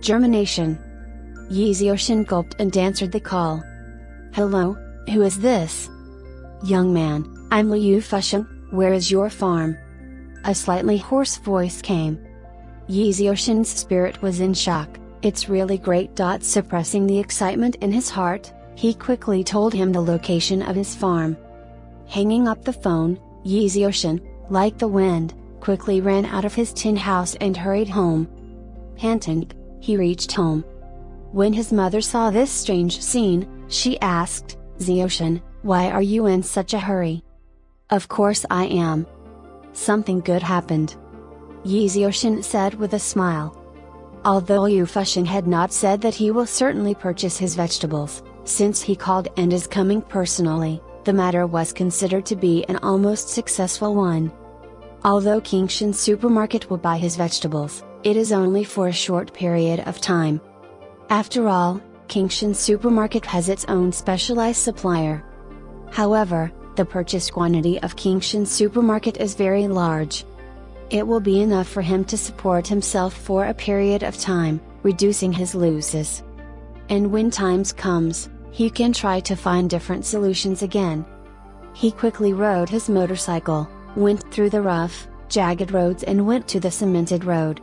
Germination. Yizoshin gulped and answered the call. Hello, who is this? Young man, I'm Liu Fusheng, where is your farm? A slightly hoarse voice came. Yizoshin's spirit was in shock. It's really great. Suppressing the excitement in his heart, he quickly told him the location of his farm. Hanging up the phone, Yizoshin, like the wind, quickly ran out of his tin house and hurried home. Panting, he reached home. When his mother saw this strange scene, she asked, Yizoshin, why are you in such a hurry? Of course I am. Something good happened. Yizoshin said with a smile. Although Liu Fusheng had not said that he will certainly purchase his vegetables, Since he called and is coming personally, the matter was considered to be an almost successful one. Although Kingshan's supermarket will buy his vegetables, it is only for a short period of time. After all, Kingshan's supermarket has its own specialized supplier. However, the purchase quantity of Kingshan's supermarket is very large. It will be enough for him to support himself for a period of time, reducing his losses. And when times comes, he can try to find different solutions again. He quickly rode his motorcycle, went through the rough, jagged roads and went to the cemented road.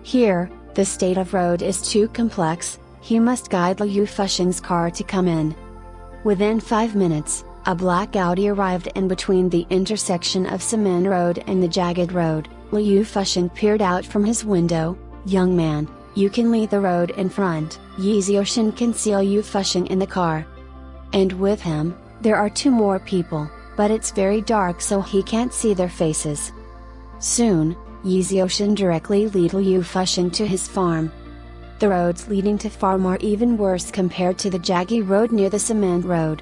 Here, the state of road is too complex, he must guide Liu Fusheng's car to come in. Within 5 minutes, a black Audi arrived in between the intersection of cement road and the jagged road. Liu Fusheng peered out from his window. "Young man, you can lead the road in front." Yi Xiaoshan can see Liu Fusheng in the car. And with him, there are 2 more people, but it's very dark so he can't see their faces. Soon, Yi Xiaoshan directly lead Liu Fusheng to his farm. The roads leading to farm are even worse compared to the jagged road near the cement road.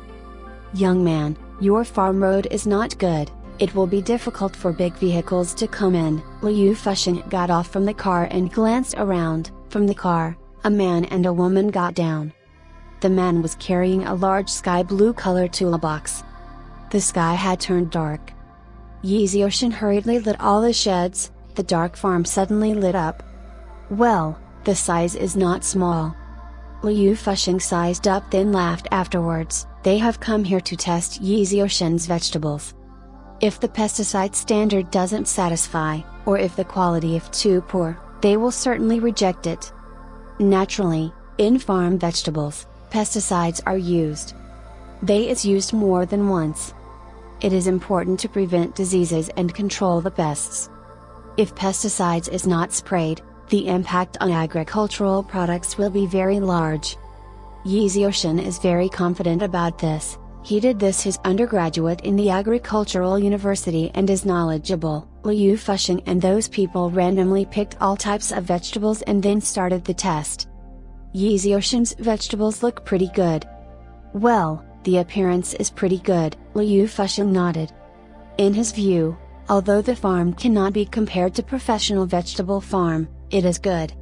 "Young man, your farm road is not good, it will be difficult for big vehicles to come in." Liu Fusheng got off from the car and glanced around. From the car, a man and a woman got down. The man was carrying a large sky blue color toolbox. The sky had turned dark. Yi Xiaoshan hurriedly lit all the sheds. The dark farm suddenly lit up. "Well, the size is not small." Liu Fusheng sized up then laughed afterwards. "They have come here to test Yi Xiaoshan's vegetables. If the pesticide standard doesn't satisfy, or if the quality is too poor, they will certainly reject it." Naturally, in farm vegetables, pesticides are used. They is used more than once. It is important to prevent diseases and control the pests. If pesticides is not sprayed, the impact on agricultural products will be very large. Yi Xiaoshan is very confident about this. He did this his undergraduate in the agricultural university and is knowledgeable. Liu Fusheng and those people randomly picked all types of vegetables and then started the test. Yi Xiaoshan's vegetables look pretty good. "Well, the appearance is pretty good," Liu Fusheng nodded. In his view, although the farm cannot be compared to professional vegetable farm, it is good.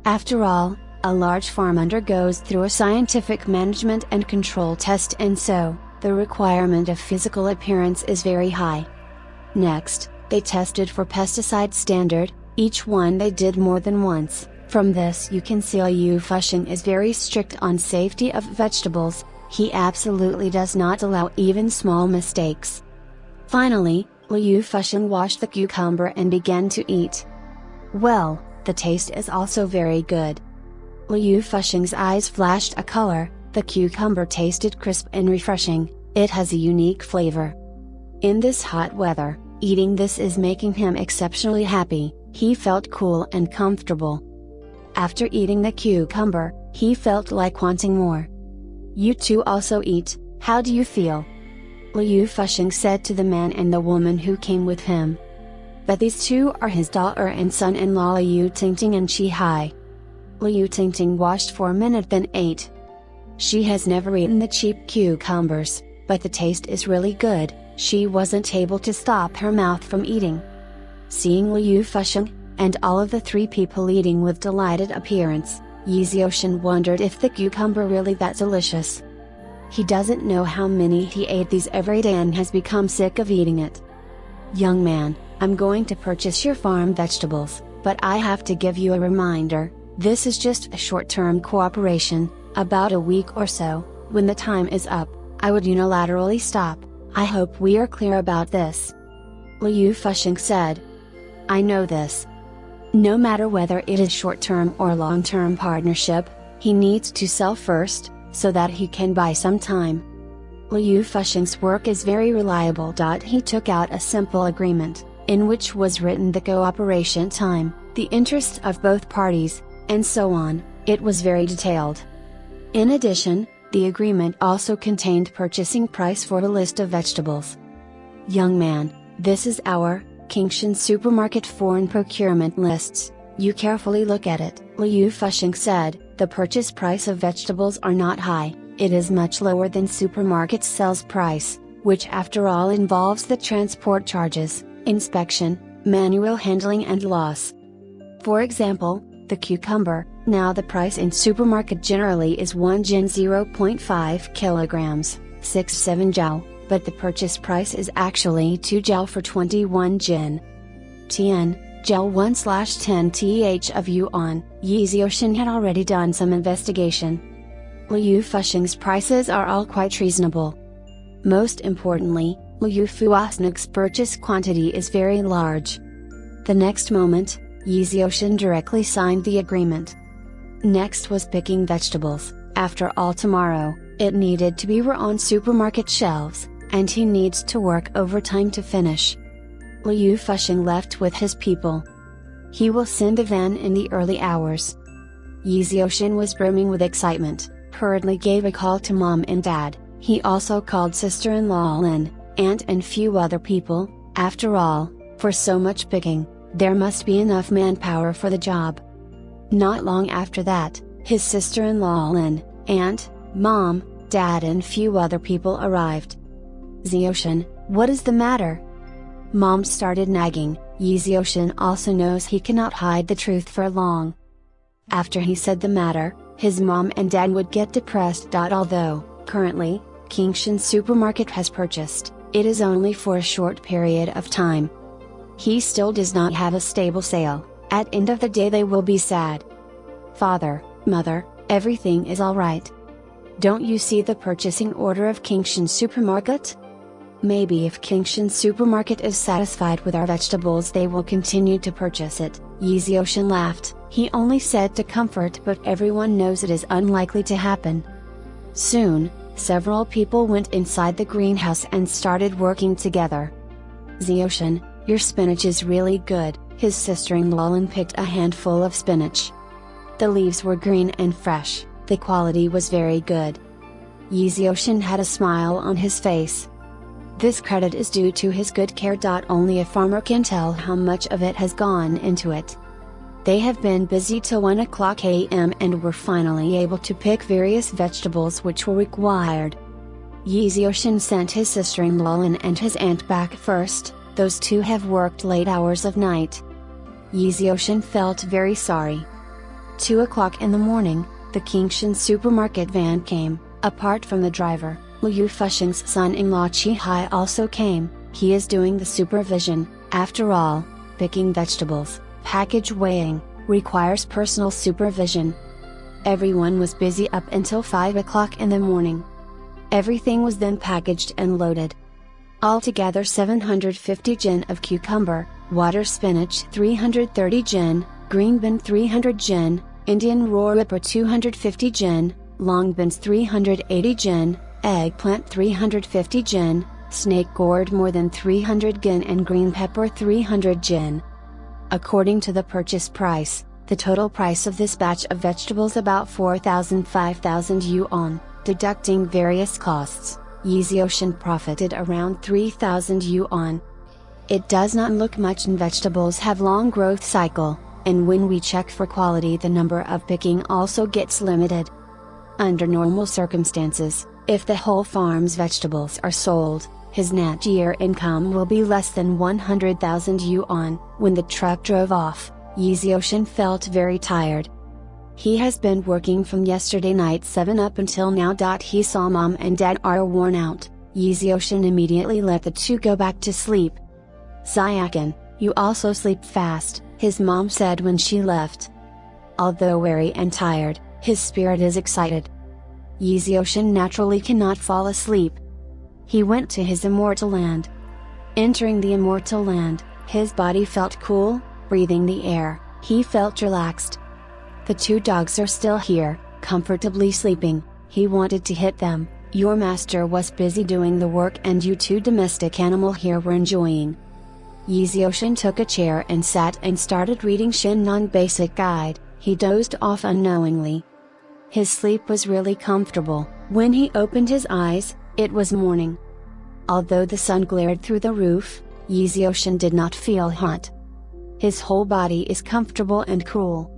After all, a large farm undergoes through a scientific management and control test, and so, the requirement of physical appearance is very high. Next, they tested for pesticide standard. Each one they did more than once. From this you can see Liu Fusheng is very strict on safety of vegetables. He absolutely does not allow even small mistakes. Finally, Liu Fusheng washed the cucumber and began to eat. Well, the taste is also very good. Liu Fusheng's eyes flashed a color. The cucumber tasted crisp and refreshing. It has a unique flavor. In this hot weather, eating this is making him exceptionally happy. He felt cool and comfortable. After eating the cucumber, he felt like wanting more. "You two also eat, how do you feel?" Liu Fusheng said to the man and the woman who came with him. But these two are his daughter and son-in-law Liu Tingting and Chi Hai. Liu Tingting washed for a minute then ate. She has never eaten the cheap cucumbers, but the taste is really good. She wasn't able to stop her mouth from eating. Seeing Liu Fusheng, and all of the 3 people eating with delighted appearance, Yi Xiaoshan wondered if the cucumber really that delicious. He doesn't know how many he ate these every day and has become sick of eating it. "Young man, I'm going to purchase your farm vegetables, but I have to give you a reminder. This is just a short-term cooperation, about a week or so. When the time is up, I would unilaterally stop. I hope we are clear about this." Liu Fusheng said. "I know this. No matter whether it is short-term or long-term partnership, he needs to sell first, so that he can buy some time." Liu Fusheng's work is very reliable. He took out a simple agreement, in which was written the cooperation time, the interests of both parties, and so on. It was very detailed. In addition, the agreement also contained purchasing price for a list of vegetables. "Young man, this is our Kingshan supermarket foreign procurement lists. You carefully look at it," Liu Fusheng said. "The purchase price of vegetables are not high, It is much lower than supermarket sales price, which after all involves the transport charges, inspection, manual handling and loss. For example, the cucumber, now the price in supermarket generally is 1 jin 0.5 kilograms, 6-7 jiao, but the purchase price is actually 2 jiao for 21 jin. Tian, jiao 1/10 th of yuan. Yi Xiaoshan had already done some investigation. Liu Fuxing's prices are all quite reasonable. Most importantly, Liu Fuasnig's purchase quantity is very large. The next moment, Yi Xiaoshan directly signed the agreement. Next was picking vegetables. After all, tomorrow, it needed to be on supermarket shelves, and he needs to work overtime to finish. Liu Fuxing left with his people. He will send a van in the early hours. Yi Xiaoshan was brimming with excitement, hurriedly gave a call to mom and dad. He also called sister-in-law Lin, aunt and few other people. After all, for so much picking, there must be enough manpower for the job. Not long after that, his sister-in-law Lin, aunt, mom, dad and few other people arrived. Xiaoshan, what is the matter? Mom started nagging. Yi Xiaoshan also knows he cannot hide the truth for long. After he said the matter, his mom and dad would get depressed. Although, currently, Kingshan supermarket has purchased, it is only for a short period of time. He still does not have a stable sale. At end of the day they will be sad. Father, mother, everything is alright. Don't you see the purchasing order of Kingshan supermarket? Maybe if Kingshan supermarket is satisfied with our vegetables they will continue to purchase it. Yi Xiaoshan laughed. He only said to comfort, but everyone knows it is unlikely to happen. Soon, several people went inside the greenhouse and started working together. Xiaoshan, your spinach is really good. His sister-in-law Lin picked a handful of spinach. The leaves were green and fresh, the quality was very good. Yi Xiaoshan had a smile on his face. This credit is due to his good care. Only a farmer can tell how much of it has gone into it. They have been busy till 1 o'clock a.m. and were finally able to pick various vegetables which were required. Yi Xiaoshan sent his sister-in-law Lin and his aunt back first. Those two have worked late hours of night. Yi Xiaoshan felt very sorry. 2 o'clock in the morning, the Kingshan supermarket van came. Apart from the driver, Liu Fuxing's son-in-law Qi Hai also came. He is doing the supervision. After all, picking vegetables, package weighing, requires personal supervision. Everyone was busy up until 5 o'clock in the morning. Everything was then packaged and loaded. Altogether 750 jin of cucumber, water spinach 330 jin, green bean 300 jin, Indian raw ripper 250 jin, long beans 380 jin, eggplant 350 jin, snake gourd more than 300 jin and green pepper 300 jin. According to the purchase price, the total price of this batch of vegetables about 4,000-5,000 yuan, deducting various costs. Yi Xiaoshan profited around 3,000 yuan. It does not look much, and vegetables have long growth cycle, and when we check for quality the number of picking also gets limited. Under normal circumstances, if the whole farm's vegetables are sold, his net year income will be less than 100,000 yuan. When the truck drove off, Yi Xiaoshan felt very tired. He has been working from yesterday night 7 up until now. He saw mom and dad are worn out. Yi Xiaoshan immediately let the two go back to sleep. Xiaokan, you also sleep fast, his mom said when she left. Although weary and tired, his spirit is excited. Yi Xiaoshan naturally cannot fall asleep. He went to his immortal land. Entering the immortal land, his body felt cool. Breathing the air, he felt relaxed. The two dogs are still here, comfortably sleeping. He wanted to hit them. Your master was busy doing the work and you two domestic animal here were enjoying. Yi Xiaoshan took a chair and sat and started reading Shinnon Basic Guide. He dozed off unknowingly. His sleep was really comfortable. When he opened his eyes, it was morning. Although the sun glared through the roof, Yi Xiaoshan did not feel hot. His whole body is comfortable and cool.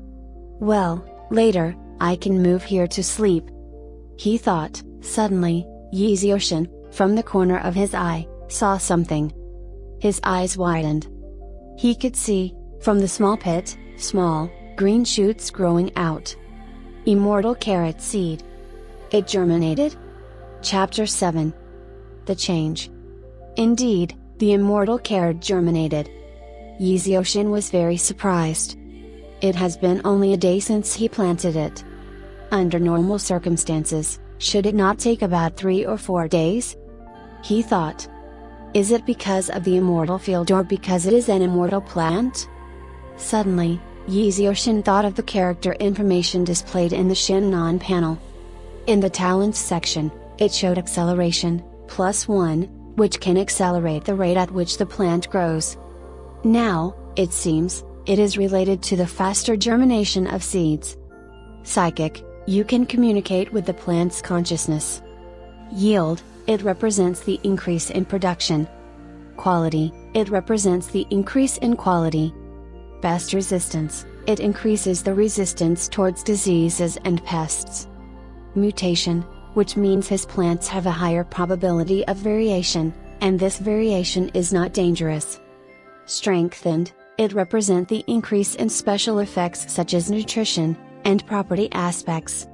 Well, later, I can move here to sleep. he thought. Suddenly, Yeezyoshin, from the corner of his eye, saw something. His eyes widened. He could see, from the small pit, small, green shoots growing out. Immortal carrot seed. It germinated? Chapter 7. The change. Indeed, the immortal carrot germinated. Yeezyoshin was very surprised. It has been only a day since he planted it. Under normal circumstances, should it not take about 3 or 4 days? He thought. Is it because of the immortal field or because it is an immortal plant? Suddenly, Yeezyoshin thought of the character information displayed in the Shinnon panel. In the talents section, it showed acceleration, +1, which can accelerate the rate at which the plant grows. Now, it seems, it is related to the faster germination of seeds. Psychic, you can communicate with the plant's consciousness. Yield, it represents the increase in production. Quality, it represents the increase in quality. Best resistance, it increases the resistance towards diseases and pests. Mutation, which means his plants have a higher probability of variation, and this variation is not dangerous. Strengthened, it represents the increase in special effects such as nutrition, and property aspects.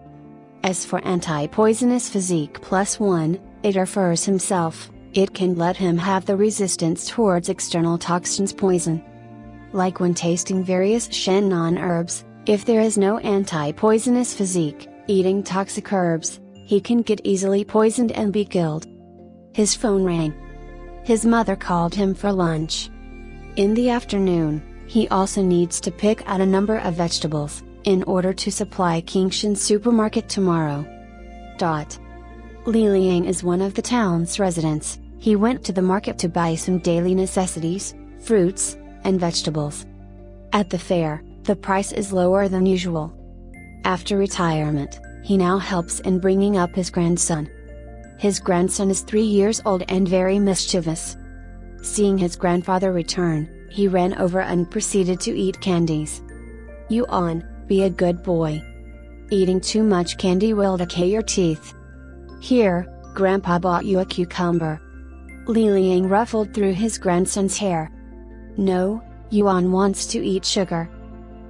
As for anti-poisonous physique +1, it refers himself, it can let him have the resistance towards external toxins poison. Like when tasting various Shinnon herbs, if there is no anti-poisonous physique, eating toxic herbs, he can get easily poisoned and be killed. His phone rang. His mother called him for lunch. In the afternoon, he also needs to pick out a number of vegetables, in order to supply Kingshan supermarket tomorrow. Li Liang is one of the town's residents. He went to the market to buy some daily necessities, fruits, and vegetables. At the fair, the price is lower than usual. After retirement, he now helps in bringing up his grandson. His grandson is 3 years old and very mischievous. Seeing his grandfather return, he ran over and proceeded to eat candies. Yuan, be a good boy. Eating too much candy will decay your teeth. Here, Grandpa bought you a cucumber. Li Liang ruffled through his grandson's hair. No, Yuan wants to eat sugar.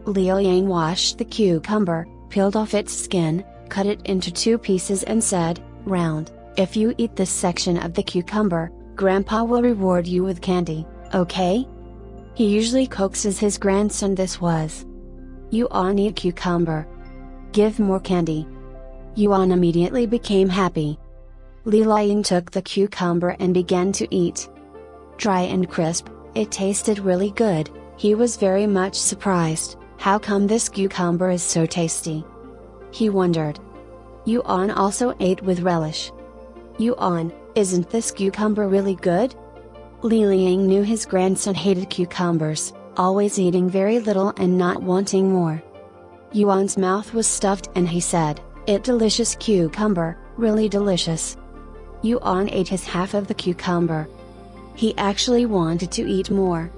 Li Liang washed the cucumber, peeled off its skin, cut it into 2 pieces and said, "Round, if you eat this section of the cucumber, Grandpa will reward you with candy, okay?" He usually coaxes his grandson this was. Yuan, eat cucumber. Give more candy. Yuan immediately became happy. Li Liang took the cucumber and began to eat. Dry and crisp, it tasted really good. He was very much surprised. How come this cucumber is so tasty? He wondered. Yuan also ate with relish. Yuan, isn't this cucumber really good? Li Liang knew his grandson hated cucumbers, always eating very little and not wanting more. Yuan's mouth was stuffed and he said, "It delicious cucumber, really delicious." Yuan ate his half of the cucumber. He actually wanted to eat more.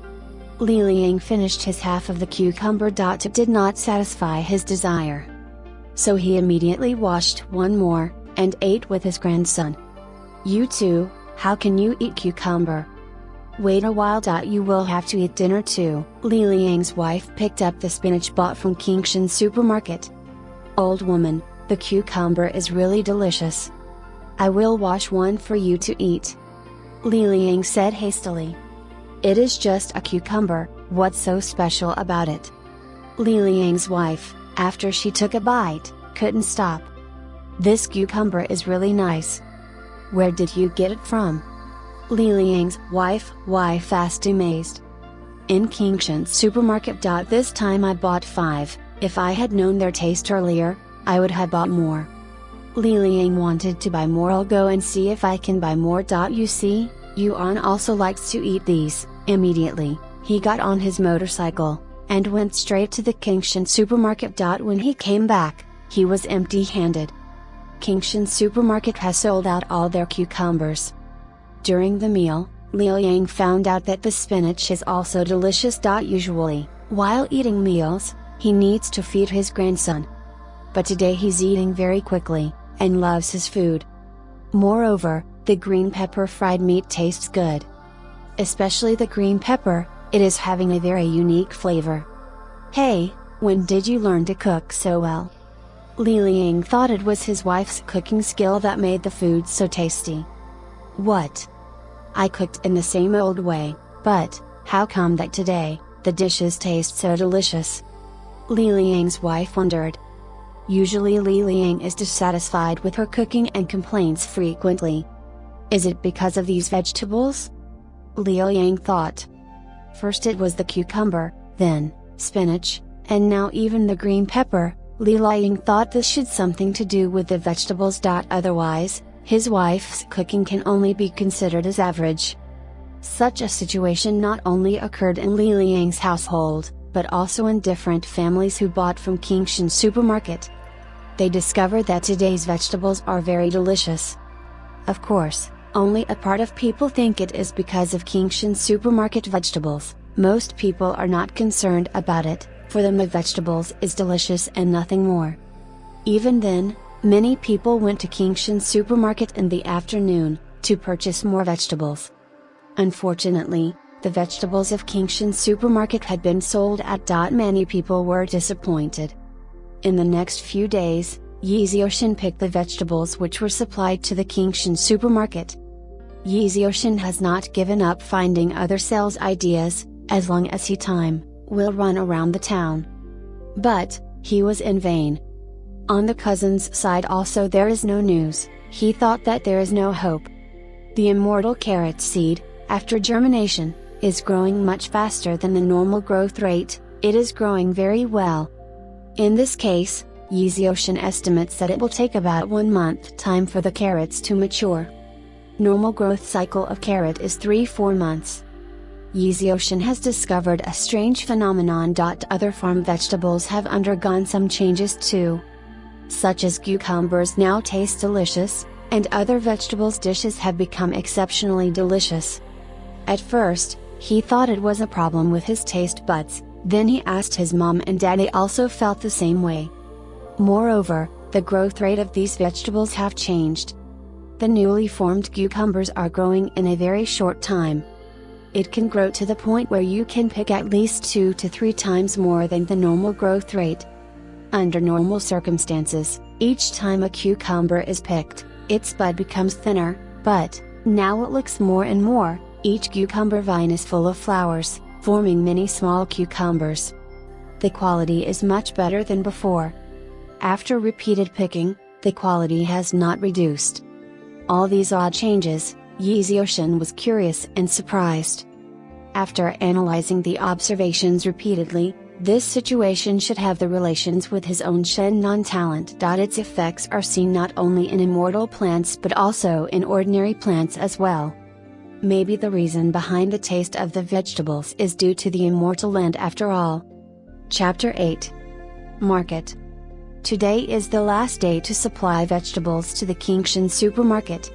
Li Liang finished his half of the cucumber. It did not satisfy his desire. So he immediately washed one more, and ate with his grandson. You too, how can you eat cucumber? Wait a while. You will have to eat dinner too. Li Liang's wife picked up the spinach bought from Kingshan supermarket. Old woman, the cucumber is really delicious. I will wash one for you to eat. Li Liang said hastily. It is just a cucumber, what's so special about it? Li Liang's wife, after she took a bite, couldn't stop. This cucumber is really nice. Where did you get it from? Li Liang's wife fast amazed. In Kingshan supermarket. This time I bought 5, if I had known their taste earlier, I would have bought more. Li Liang wanted to buy more. I'll go and see if I can buy more. You see, Yuan also likes to eat these. Immediately, he got on his motorcycle, and went straight to the Kingshan supermarket. When he came back, he was empty-handed. Kingshan supermarket has sold out all their cucumbers. During the meal, Li Liang found out that the spinach is also delicious. Usually, while eating meals, he needs to feed his grandson. But today he's eating very quickly, and loves his food. Moreover, the green pepper fried meat tastes good. Especially the green pepper, it is having a very unique flavor. Hey, when did you learn to cook so well? Li Liang thought it was his wife's cooking skill that made the food so tasty. What? I cooked in the same old way, but how come that today, the dishes taste so delicious? Li Liang's wife wondered. Usually Li Liang is dissatisfied with her cooking and complains frequently. Is it because of these vegetables? Li Liang thought. First it was the cucumber, then spinach, and now even the green pepper. Li Liang thought this should something to do with the vegetables. Otherwise, his wife's cooking can only be considered as average. Such a situation not only occurred in Li Liang's household, but also in different families who bought from Qingshan supermarket. They discovered that today's vegetables are very delicious. Of course, only a part of people think it is because of Qingshan supermarket vegetables. Most people are not concerned about it. For them the vegetables is delicious and nothing more. Even then, many people went to Qingshan supermarket in the afternoon, to purchase more vegetables. Unfortunately, the vegetables of Qingshan supermarket had been sold out. Many people were disappointed. In the next few days, Yi Xiaoshan picked the vegetables which were supplied to the Qingshan supermarket. Yi Xiaoshan has not given up finding other sales ideas, as long as he time will run around the town. But, he was in vain. On the cousin's side also there is no news. He thought that there is no hope. The immortal carrot seed, after germination, is growing much faster than the normal growth rate. It is growing very well. In this case, Yi Xiaoshan estimates that it will take about 1 month time for the carrots to mature. Normal growth cycle of carrot is 3-4 months. Yi Xiaoshan has discovered a strange phenomenon. Other farm vegetables have undergone some changes too. Such as cucumbers now taste delicious, and other vegetables dishes have become exceptionally delicious. At first, he thought it was a problem with his taste buds, then he asked his mom and dad. They also felt the same way. Moreover, the growth rate of these vegetables have changed. The newly formed cucumbers are growing in a very short time. It can grow to the point where you can pick at least 2 to 3 times more than the normal growth rate. Under normal circumstances, each time a cucumber is picked, its bud becomes thinner, but now it looks more and more. Each cucumber vine is full of flowers, forming many small cucumbers. The quality is much better than before. After repeated picking, the quality has not reduced. All these odd changes, Yi Xiaoshan was curious and surprised. After analyzing the observations repeatedly, this situation should have the relations with his own Shen Non talent. Its effects are seen not only in immortal plants but also in ordinary plants as well. Maybe the reason behind the taste of the vegetables is due to the immortal land after all. Chapter 8. Market. Today is the last day to supply vegetables to the Qingshan supermarket.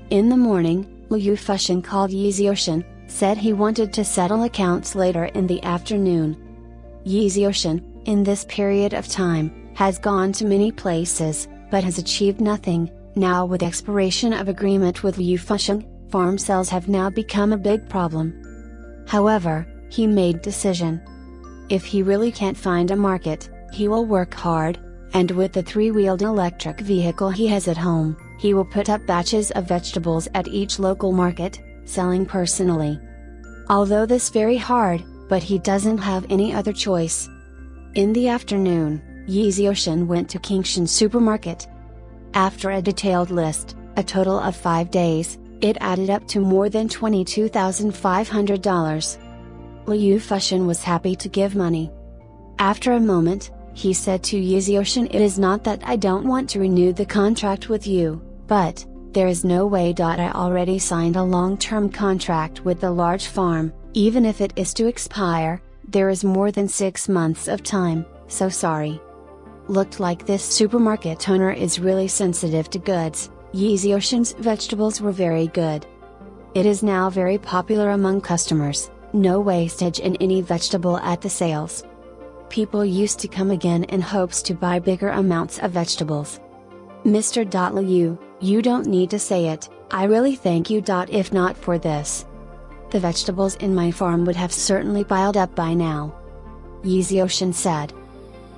In the morning, Liu Fushan called Yi Xiaoshan, said he wanted to settle accounts later in the afternoon. Yi Xiaoshan, in this period of time, has gone to many places, but has achieved nothing. Now with expiration of agreement with Liu Fushan, farm sales have now become a big problem. However, he made decision. If he really can't find a market, he will work hard, and with the 3-wheeled electric vehicle he has at home, he will put up batches of vegetables at each local market, selling personally. Although this very hard, but he doesn't have any other choice. In the afternoon, Yi Xiaoshan went to Qingshan supermarket. After a detailed list, a total of 5 days, it added up to more than $22,500. Liu Fushan was happy to give money. After a moment, he said to Yi Xiaoshan, "It is not that I don't want to renew the contract with you, but there is no way. I already signed a long-term contract with the large farm, even if it is to expire, there is more than 6 months of time, so sorry." Looked like this supermarket owner is really sensitive to goods. Yi Xiaoshan's vegetables were very good. It is now very popular among customers, no wastage in any vegetable at the sales. People used to come again in hopes to buy bigger amounts of vegetables. Mr. Liu, you don't need to say it, I really thank you. If not for this, the vegetables in my farm would have certainly piled up by now. Yi Xiaoshan said.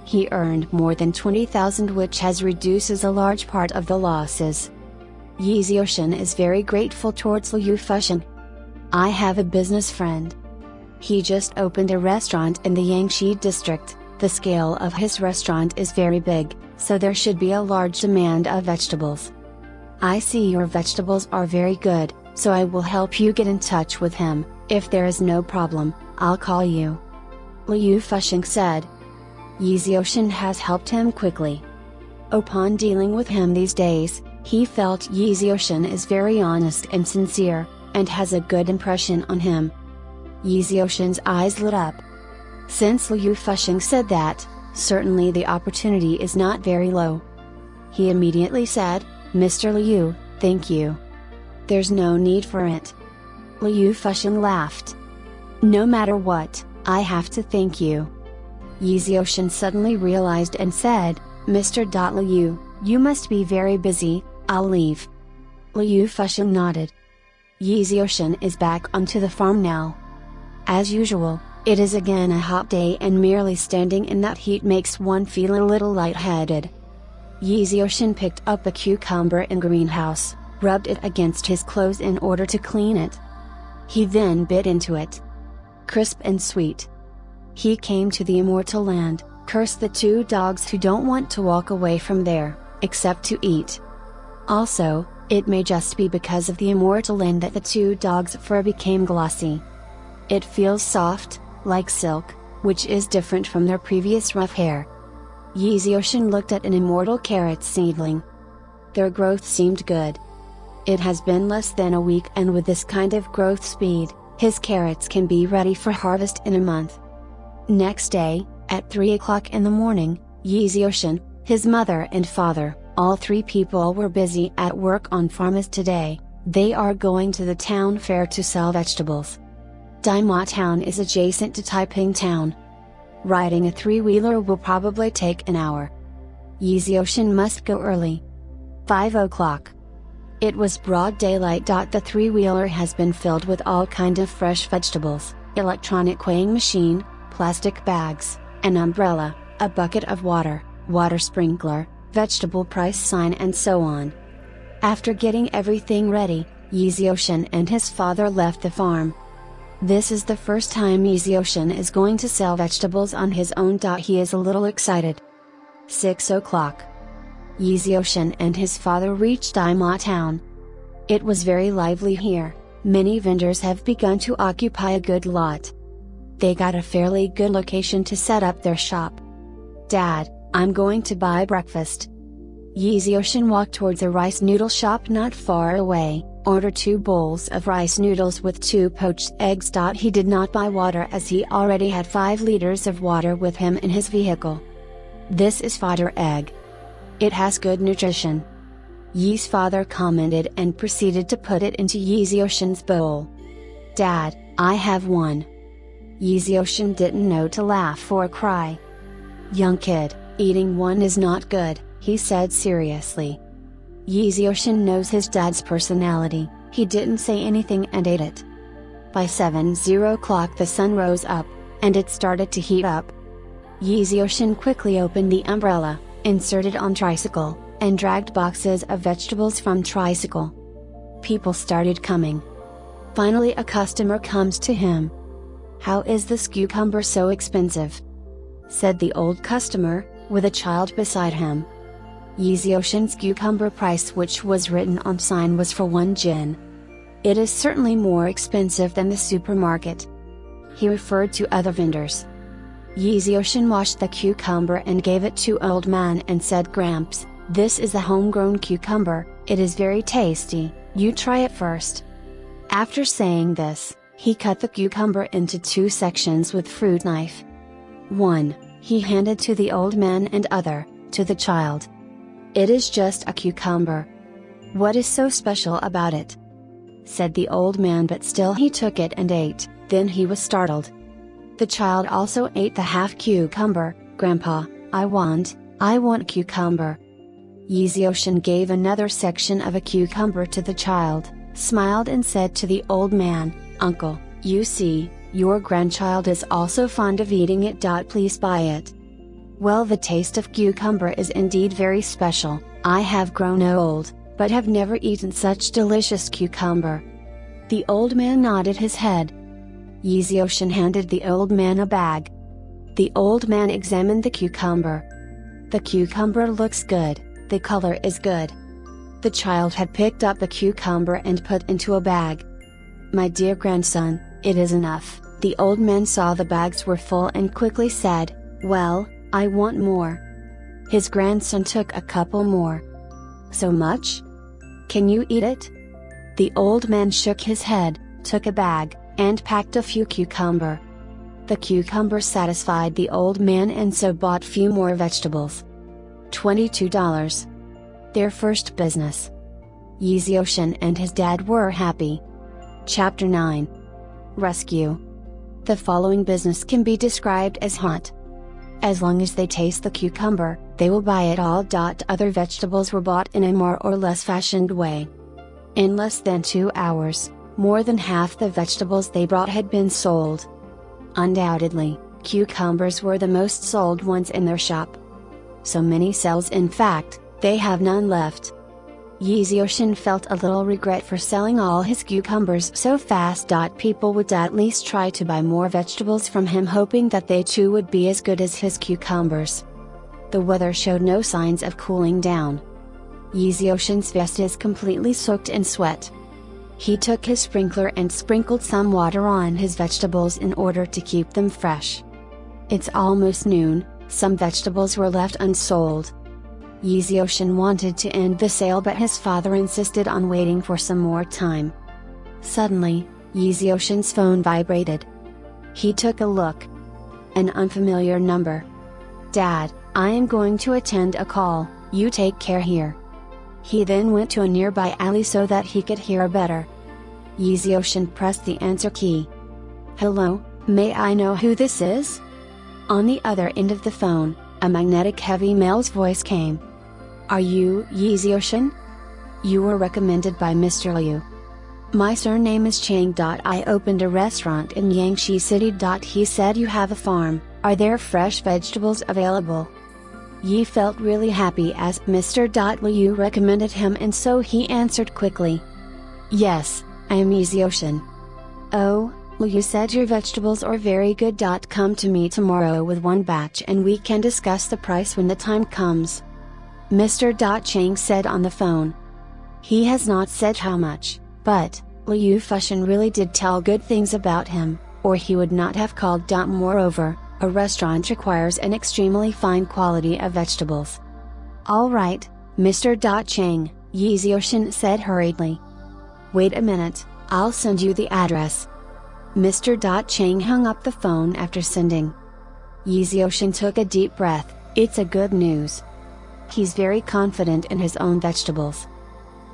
He earned more than 20,000, which has reduces a large part of the losses. Yi Xiaoshan is very grateful towards Liu Fusheng. I have a business friend. He just opened a restaurant in the Yangshi district. The scale of his restaurant is very big, so there should be a large demand of vegetables. I see your vegetables are very good, so I will help you get in touch with him. If there is no problem, I'll call you. Liu Fusheng said. Yi Xiaoshan has helped him quickly. Upon dealing with him these days, he felt Yi Xiaoshan is very honest and sincere, and has a good impression on him. Yi Xiaoshan's eyes lit up. Since Liu Fusheng said that, certainly the opportunity is not very low. He immediately said, Mr. Liu, thank you. There's no need for it. Liu Fusheng laughed. No matter what, I have to thank you. Yi Xiaoshan suddenly realized and said, Mr. Liu, you must be very busy, I'll leave. Liu Fusheng nodded. Yi Xiaoshan is back onto the farm now. As usual, it is again a hot day, and merely standing in that heat makes one feel a little lightheaded. Yi Xiaoshan picked up a cucumber in greenhouse, rubbed it against his clothes in order to clean it. He then bit into it. Crisp and sweet. He came to the immortal land, cursed the two dogs who don't want to walk away from there, except to eat. Also, it may just be because of the immortal land that the two dogs' fur became glossy. It feels soft, like silk, which is different from their previous rough hair. Yi Xiaoshan looked at an immortal carrot seedling. Their growth seemed good. It has been less than a week, and with this kind of growth speed, his carrots can be ready for harvest in a month. Next day, at 3 o'clock in the morning, Yi Xiaoshan, his mother and father, all three people were busy at work on farms today. They are going to the town fair to sell vegetables. Daima town is adjacent to Taiping town. Riding a three-wheeler will probably take an hour. Yi Xiaoshan must go early. 5 o'clock. It was broad daylight. The three-wheeler has been filled with all kind of fresh vegetables, electronic weighing machine, plastic bags, an umbrella, a bucket of water, water sprinkler, vegetable price sign, and so on. After getting everything ready, Yi Xiaoshan and his father left the farm. This is the first time Yi Xiaoshan is going to sell vegetables on his own. He is a little excited. 6 o'clock. Yi Xiaoshan and his father reached Daima town. It was very lively here. Many vendors have begun to occupy a good lot. They got a fairly good location to set up their shop. Dad, I'm going to buy breakfast. Yi Xiaoshan walked towards a rice noodle shop not far away, ordered 2 bowls of rice noodles with 2 poached eggs. He did not buy water as he already had 5 liters of water with him in his vehicle. This is fodder egg. It has good nutrition. Yi's father commented and proceeded to put it into Yi Xiaoshan's bowl. Dad, I have one. Yi Xiaoshan didn't know to laugh or cry. Young kid, eating one is not good, he said seriously. Yi Xiaoshan knows his dad's personality. He didn't say anything and ate it. By 7 o'clock the sun rose up, and it started to heat up. Yi Xiaoshan quickly opened the umbrella, inserted on tricycle, and dragged boxes of vegetables from tricycle. People started coming. Finally a customer comes to him. How is this cucumber so expensive? Said the old customer, with a child beside him. Yi Xiaoshan's cucumber price, which was written on sign, was for 1 jin. It is certainly more expensive than the supermarket. He referred to other vendors. Yi Xiaoshan washed the cucumber and gave it to old man and said, Gramps, this is a homegrown cucumber, it is very tasty, you try it first. After saying this, he cut the cucumber into 2 sections with fruit knife. 1, he handed to the old man, and other, to the child. It is just a cucumber. What is so special about it? Said the old man, but still he took it and ate. Then he was startled. The child also ate the half cucumber. Grandpa, I want cucumber. Yeezyoshin gave another section of a cucumber to the child, smiled and said to the old man, "Uncle, you see, your grandchild is also fond of eating it. Please buy it." Well, the taste of cucumber is indeed very special. I have grown old, but have never eaten such delicious cucumber. The old man nodded his head. Yeezyoshin handed the old man a bag. The old man examined the cucumber. The cucumber looks good, the color is good. The child had picked up the cucumber and put into a bag. "My dear grandson, it is enough." The old man saw the bags were full and quickly said, "Well, I want more." His grandson took a couple more. "So much? Can you eat it?" The old man shook his head, took a bag, and packed a few cucumber. The cucumber satisfied the old man and so bought few more vegetables. $22. Their first business. Yeezyoshin and his dad were happy. Chapter 9. Rescue. The following business can be described as hot. As long as they taste the cucumber, they will buy it all. Other vegetables were bought in a more or less fashioned way. In less than 2 hours, more than half the vegetables they brought had been sold. Undoubtedly, cucumbers were the most sold ones in their shop. So many sales, in fact, they have none left. Yeezyoshin felt a little regret for selling all his cucumbers so fast. People would at least try to buy more vegetables from him, hoping that they too would be as good as his cucumbers. The weather showed no signs of cooling down. Yeezyoshin's vest is completely soaked in sweat. He took his sprinkler and sprinkled some water on his vegetables in order to keep them fresh. It's almost noon, some vegetables were left unsold. Yeezyoshin wanted to end the sale, but his father insisted on waiting for some more time. Suddenly, Yeezyoshin's phone vibrated. He took a look. An unfamiliar number. "Dad, I am going to attend a call, you take care here." He then went to a nearby alley so that he could hear better. Yeezyoshin pressed the answer key. "Hello, may I know who this is?" On the other end of the phone, a magnetic heavy male's voice came. "Are you Yeezyoshin? You were recommended by Mr. Liu. My surname is Chang. I opened a restaurant in Yangshi City. He said you have a farm, are there fresh vegetables available?" Yi felt really happy as Mr. Liu recommended him, and so he answered quickly. "Yes, I am Yeezyoshin." "Oh, Liu said your vegetables are very good. Come to me tomorrow with one batch and we can discuss the price when the time comes." Mr. Chang said on the phone. He has not said how much, but Liu Fushin really did tell good things about him, or he would not have called. Moreover, a restaurant requires an extremely fine quality of vegetables. "All right, Mr. Chang," Yeezyoshin said hurriedly. "Wait a minute, I'll send you the address." Mr. Chang hung up the phone after sending. Yeezyoshin took a deep breath. It's a good news. He's very confident in his own vegetables.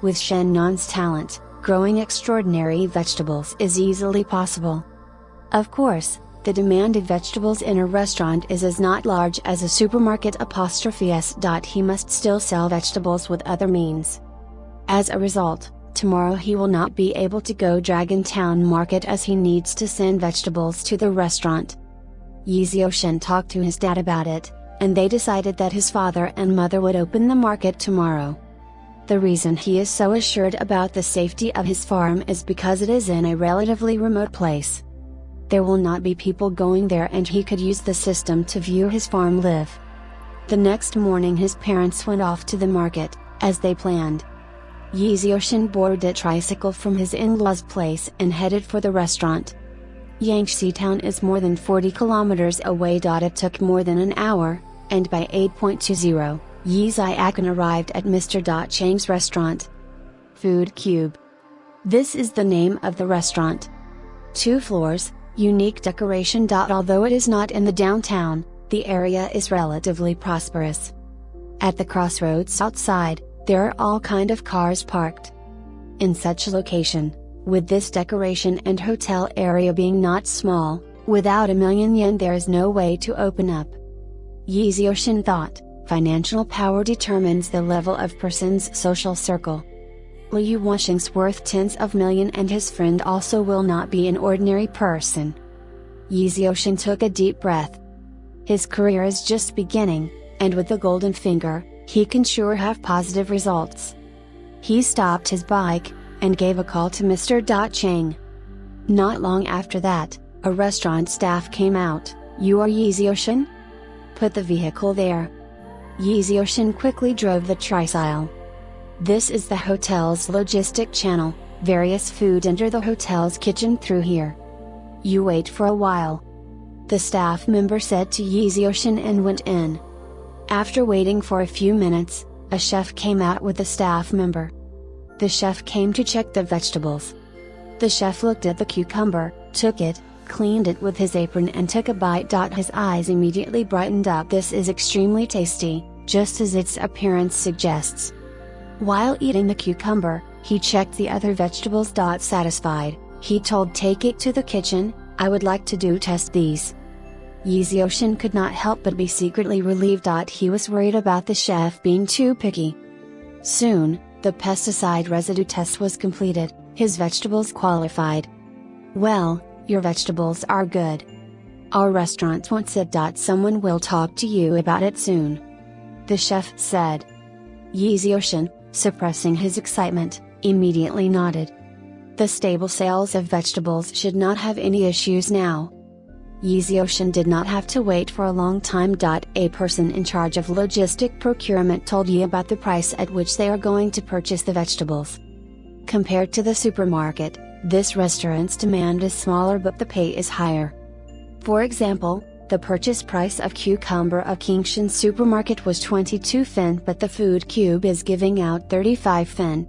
With Shen Nan's talent, growing extraordinary vegetables is easily possible. Of course, the demand of vegetables in a restaurant is as not large as a supermarket '(s). He must still sell vegetables with other means. As a result, tomorrow he will not be able to go Dragon Town Market as he needs to send vegetables to the restaurant. Yeezyoshin talked to his dad about it, and they decided that his father and mother would open the market tomorrow. The reason he is so assured about the safety of his farm is because it is in a relatively remote place. There will not be people going there, and he could use the system to view his farm live. The next morning his parents went off to the market, as they planned. Yeezyoshin boarded a tricycle from his in-laws' place and headed for the restaurant. Yangshi town is more than 40 kilometers away. It took more than an hour, and by 8:20, Yeezyoshin arrived at Mr. Chang's restaurant. Food Cube. This is the name of the restaurant. 2 floors, unique decoration. Although it is not in the downtown, the area is relatively prosperous. At the crossroads outside, there are all kind of cars parked. In such a location, with this decoration and hotel area being not small, without yen there is no way to open up. Yeezyoshin thought. Financial power determines the level of person's social circle. Liu Wuxing's worth tens of millions and his friend also will not be an ordinary person. Yi Xiaoshan took a deep breath. His career is just beginning, and with the golden finger, he can sure have positive results. He stopped his bike, and gave a call to Mr. Cheng. Not long after that, a restaurant staff came out. "You are Yi Xiaoshan? Put the vehicle there." Yi Xiaoshan quickly drove the tricycle. "This is the hotel's logistic channel, various food enter the hotel's kitchen through here. You wait for a while." The staff member said to Yi Xiaoshan and went in. After waiting for a few minutes, a chef came out with the staff member. The chef came to check the vegetables. The chef looked at the cucumber, took it, cleaned it with his apron and took a bite. His eyes immediately brightened up. "This is extremely tasty, just as its appearance suggests." While eating the cucumber, he checked the other vegetables. Satisfied, he told, "Take it to the kitchen, I would like to test these." Yi Xiaoshan could not help but be secretly relieved. He was worried about the chef being too picky. Soon, the pesticide residue test was completed, his vegetables qualified. "Well, your vegetables are good. Our restaurant wants it. Someone will talk to you about it soon," the chef said. Yi Xiaoshan, suppressing his excitement, immediately nodded. The stable sales of vegetables should not have any issues now. Yi Xiaoshan did not have to wait for a long time. A person in charge of logistic procurement told Yi about the price at which they are going to purchase the vegetables. Compared to the supermarket, this restaurant's demand is smaller but the pay is higher. For example, the purchase price of cucumber of Kingshan supermarket was 22 fen, but the food cube is giving out 35 fen.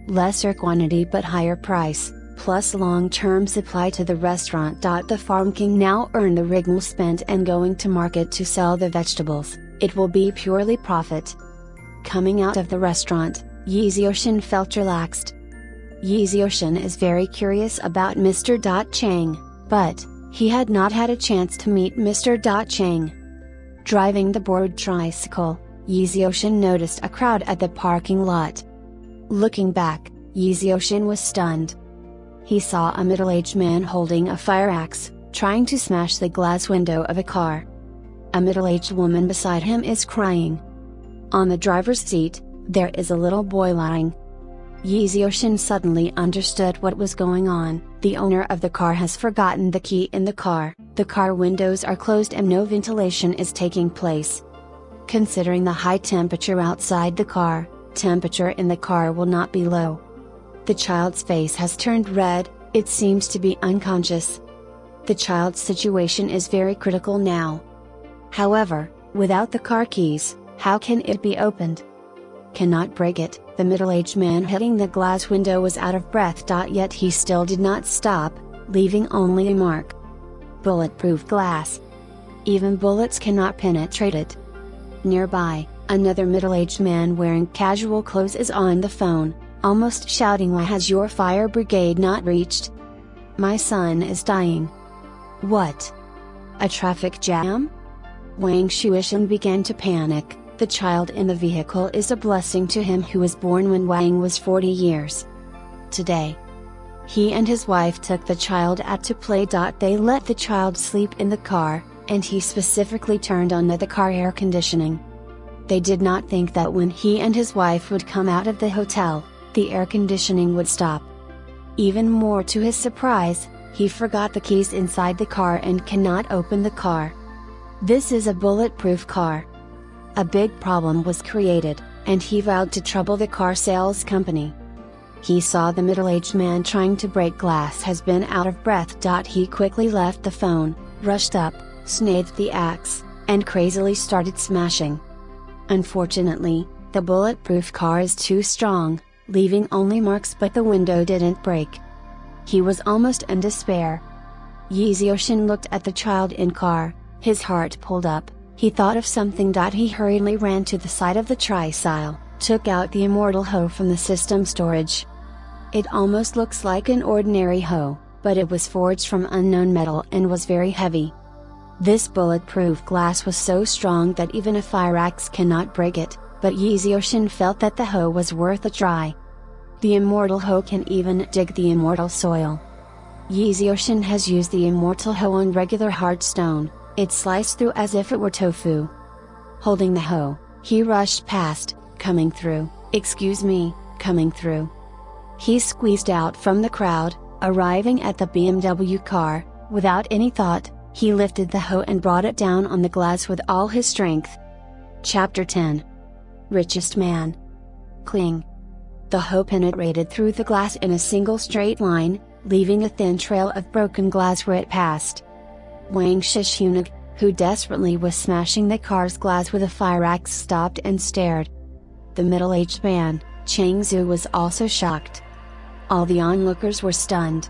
Lesser quantity but higher price, plus long-term supply to the restaurant. The farm king now earn the rignal spent and going to market to sell the vegetables, it will be purely profit. Coming out of the restaurant, Yi Xiaoshan felt relaxed. Yi Xiaoshan is very curious about Mr. Cheng, but he had not had a chance to meet Mr. Cheng. Driving the borrowed tricycle, Yi Xiaoshan noticed a crowd at the parking lot. Looking back, Yi Xiaoshan was stunned. He saw a middle-aged man holding a fire axe, trying to smash the glass window of a car. A middle-aged woman beside him is crying. On the driver's seat, there is a little boy lying. Yi Xiaoshan suddenly understood what was going on. The owner of the car has forgotten the key in the car windows are closed and no ventilation is taking place. Considering the high temperature outside the car, temperature in the car will not be low. The child's face has turned red, it seems to be unconscious. The child's situation is very critical now. However, without the car keys, how can it be opened? Cannot break it. The middle-aged man hitting the glass window was out of breath. Yet he still did not stop, leaving only a mark. Bulletproof glass. Even bullets cannot penetrate it. Nearby, another middle-aged man wearing casual clothes is on the phone, almost shouting, "Why has your fire brigade not reached? My son is dying." What? A traffic jam? Wang Shuishan began to panic. The child in the vehicle is a blessing to him who was born when Wang was 40 years. Today, he and his wife took the child out to play. They let the child sleep in the car, and he specifically turned on the car air conditioning. They did not think that when he and his wife would come out of the hotel, the air conditioning would stop. Even more to his surprise, he forgot the keys inside the car and cannot open the car. This is a bulletproof car. A big problem was created, and he vowed to trouble the car sales company. He saw the middle-aged man trying to break glass has been out of breath. He quickly left the phone, rushed up, snatched the axe, and crazily started smashing. Unfortunately, the bulletproof car is too strong, leaving only marks, but the window didn't break. He was almost in despair. Yi Xiaoshan looked at the child in car, his heart pulled up. He thought of something. He hurriedly ran to the side of the tricycle, took out the immortal hoe from the system storage. It almost looks like an ordinary hoe, but it was forged from unknown metal and was very heavy. This bulletproof glass was so strong that even a fire axe cannot break it, but Yeezyoshin felt that the hoe was worth a try. The immortal hoe can even dig the immortal soil. Yeezyoshin has used the immortal hoe on regular hard stone, it sliced through as if it were tofu. Holding the hoe, he rushed past, coming through, excuse me, coming through. He squeezed out from the crowd, arriving at the BMW car, without any thought, he lifted the hoe and brought it down on the glass with all his strength. Chapter 10. Richest Man. Cling. The hoe penetrated through the glass in a single straight line, leaving a thin trail of broken glass where it passed. Wang Shishunig, who desperately was smashing the car's glass with a fire axe, stopped and stared. The middle-aged man, Chang Zhu, was also shocked. All the onlookers were stunned.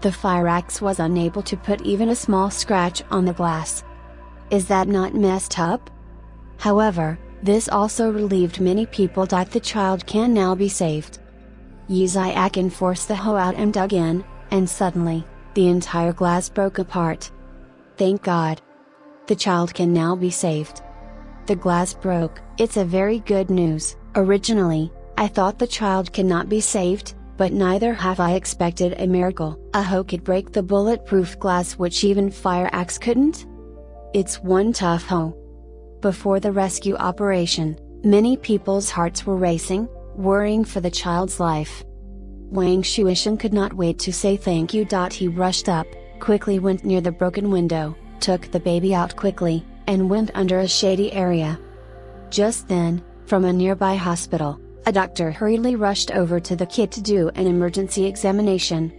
The fire axe was unable to put even a small scratch on the glass. Is that not messed up? However, this also relieved many people that the child can now be saved. Yi Ziakin forced the hoe out and dug in, and suddenly, the entire glass broke apart. Thank God! The child can now be saved. The glass broke. It's a very good news. Originally, I thought the child cannot be saved, but neither have I expected a miracle. A hoe could break the bulletproof glass which even fire axe couldn't? It's one tough hoe. Before the rescue operation, many people's hearts were racing, worrying for the child's life. Wang Shuishan could not wait to say thank you. He rushed up, quickly went near the broken window, took the baby out quickly, and went under a shady area. Just then, from a nearby hospital, a doctor hurriedly rushed over to the kid to do an emergency examination.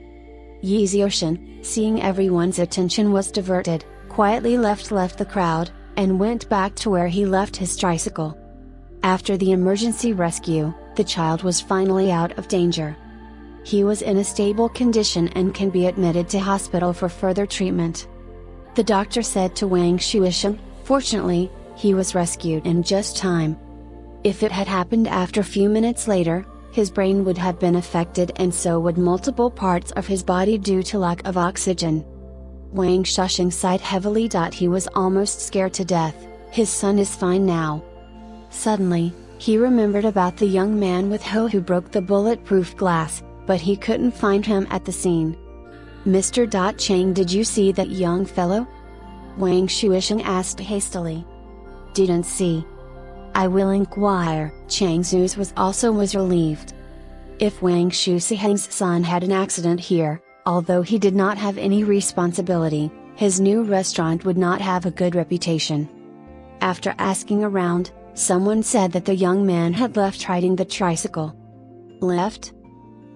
Yeezyoshin, seeing everyone's attention was diverted, quietly left the crowd, and went back to where he left his tricycle. After the emergency rescue, the child was finally out of danger. He was in a stable condition and can be admitted to hospital for further treatment. The doctor said to Wang Shuishan, fortunately, he was rescued in just time. If it had happened after a few minutes later, his brain would have been affected and so would multiple parts of his body due to lack of oxygen. Wang Shushing sighed heavily. He was almost scared to death. His son is fine now. Suddenly, he remembered about the young man with hoe who broke the bulletproof glass, but he couldn't find him at the scene. Mr. Chang, did you see that young fellow? Wang Shuisheng asked hastily. Didn't see. I will inquire. Chang Zhu's was relieved. If Wang Shuisheng's son had an accident here, although he did not have any responsibility, his new restaurant would not have a good reputation. After asking around, someone said that the young man had left riding the tricycle. Left?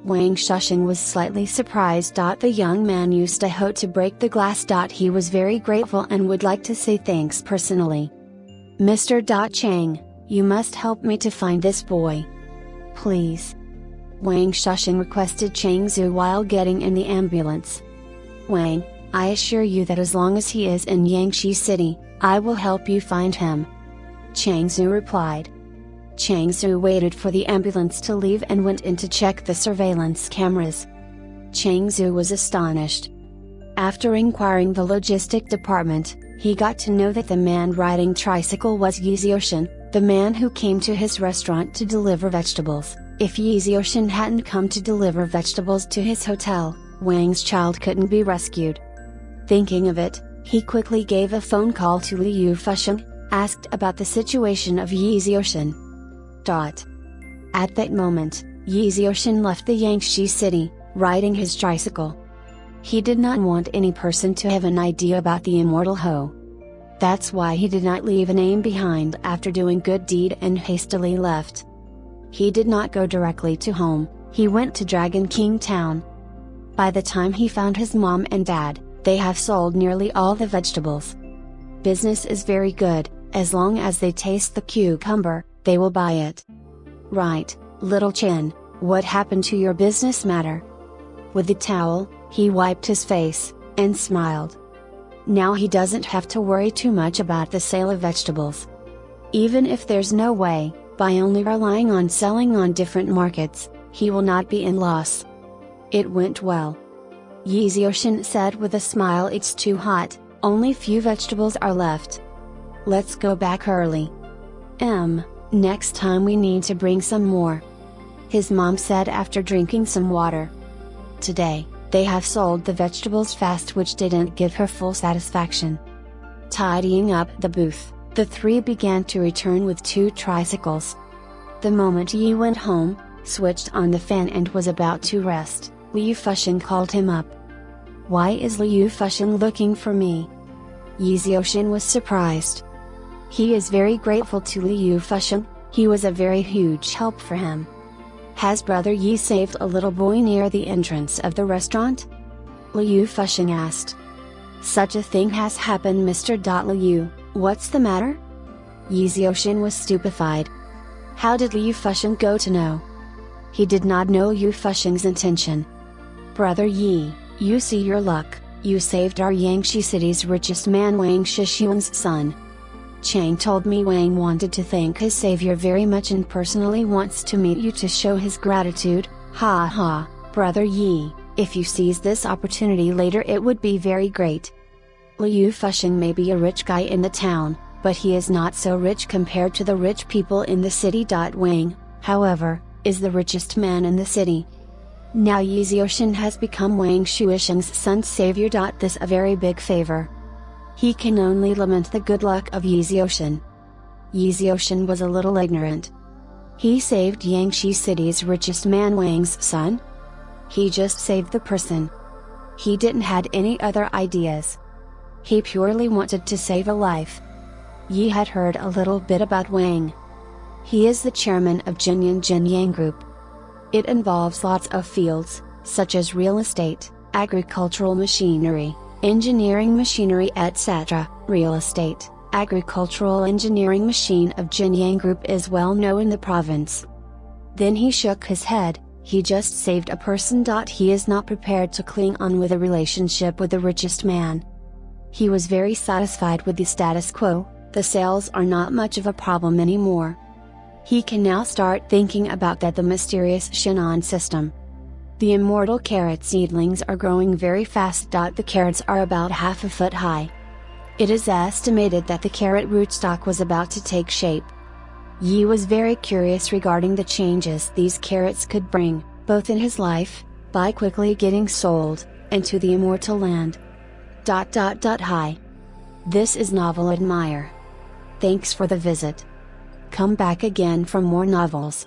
Wang Shusheng was slightly surprised. The young man used a hoe to break the glass. He was very grateful and would like to say thanks personally. Mr. Chang, you must help me to find this boy. Please. Wang Shusheng requested Chang Zhu while getting in the ambulance. Wang, I assure you that as long as he is in Yangshi City, I will help you find him. Chang Zhu replied. Chang Zhu waited for the ambulance to leave and went in to check the surveillance cameras. Chang Zhu was astonished. After inquiring the logistic department, he got to know that the man riding tricycle was Yeezyoshin, the man who came to his restaurant to deliver vegetables. If Yeezyoshin hadn't come to deliver vegetables to his hotel, Wang's child couldn't be rescued. Thinking of it, he quickly gave a phone call to Liu Fusheng, asked about the situation of Yeezyoshin. At that moment, Yeezyoshin left the Yangshi city, riding his tricycle. He did not want any person to have an idea about the immortal hoe. That's why he did not leave a name behind after doing good deed and hastily left. He did not go directly to home, he went to Dragon King Town. By the time he found his mom and dad, they have sold nearly all the vegetables. Business is very good, as long as they taste the cucumber, they will buy it. Right, little Chin, what happened to your business matter? With the towel, he wiped his face, and smiled. Now he doesn't have to worry too much about the sale of vegetables. Even if there's no way, by only relying on selling on different markets, he will not be in loss. It went well. Yeezyoshin said with a smile. It's too hot, Only few vegetables are left. Let's go back early. Next time we need to bring some more. His mom said after drinking some water. Today, they have sold the vegetables fast, which didn't give her full satisfaction. Tidying up the booth, the three began to return with 2 tricycles. The moment Yi went home, switched on the fan and was about to rest, Liu Fusheng called him up. Why is Liu Fusheng looking for me? Yi Xiaoxin was surprised. He is very grateful to Liu Fusheng, he was a very huge help for him. Has brother Yi saved a little boy near the entrance of the restaurant? Liu Fusheng asked. Such a thing has happened, Mr. Liu, what's the matter? Yi Xiaoxin was stupefied. How did Liu Fusheng go to know? He did not know Liu Fusheng's intention. Brother Yi, you see your luck, you saved our Yangshi city's richest man Wang Shishuang's son. Chang told me Wang wanted to thank his savior very much and personally wants to meet you to show his gratitude. Ha ha, brother Yi, if you seize this opportunity later it would be very great. Liu Fusheng may be a rich guy in the town, but he is not so rich compared to the rich people in the city. Wang, however, is the richest man in the city. Now Yi Xiaoxin has become Wang Shuisheng's son's savior. This a very big favor. He can only lament the good luck of Yi Xiaoxin. Yi Xiaoxin was a little ignorant. He saved Yangshi city's richest man Wang's son? He just saved the person. He didn't had any other ideas. He purely wanted to save a life. Yi had heard a little bit about Wang. He is the chairman of Jinyan Jinyang Group. It involves lots of fields, such as real estate, agricultural machinery, engineering machinery etc. Real estate, agricultural engineering machine of Jinyang Group is well known in the province. Then he shook his head, he just saved a person. He is not prepared to cling on with a relationship with the richest man. He was very satisfied with the status quo, the sales are not much of a problem anymore. He can now start thinking about the mysterious Shannon system. The immortal carrot seedlings are growing very fast. The carrots are about half a foot high. It is estimated that the carrot rootstock was about to take shape. Yi was very curious regarding the changes these carrots could bring, both in his life, by quickly getting sold, and to the immortal land. Hi. This is Novel Admire. Thanks for the visit. Come back again for more novels.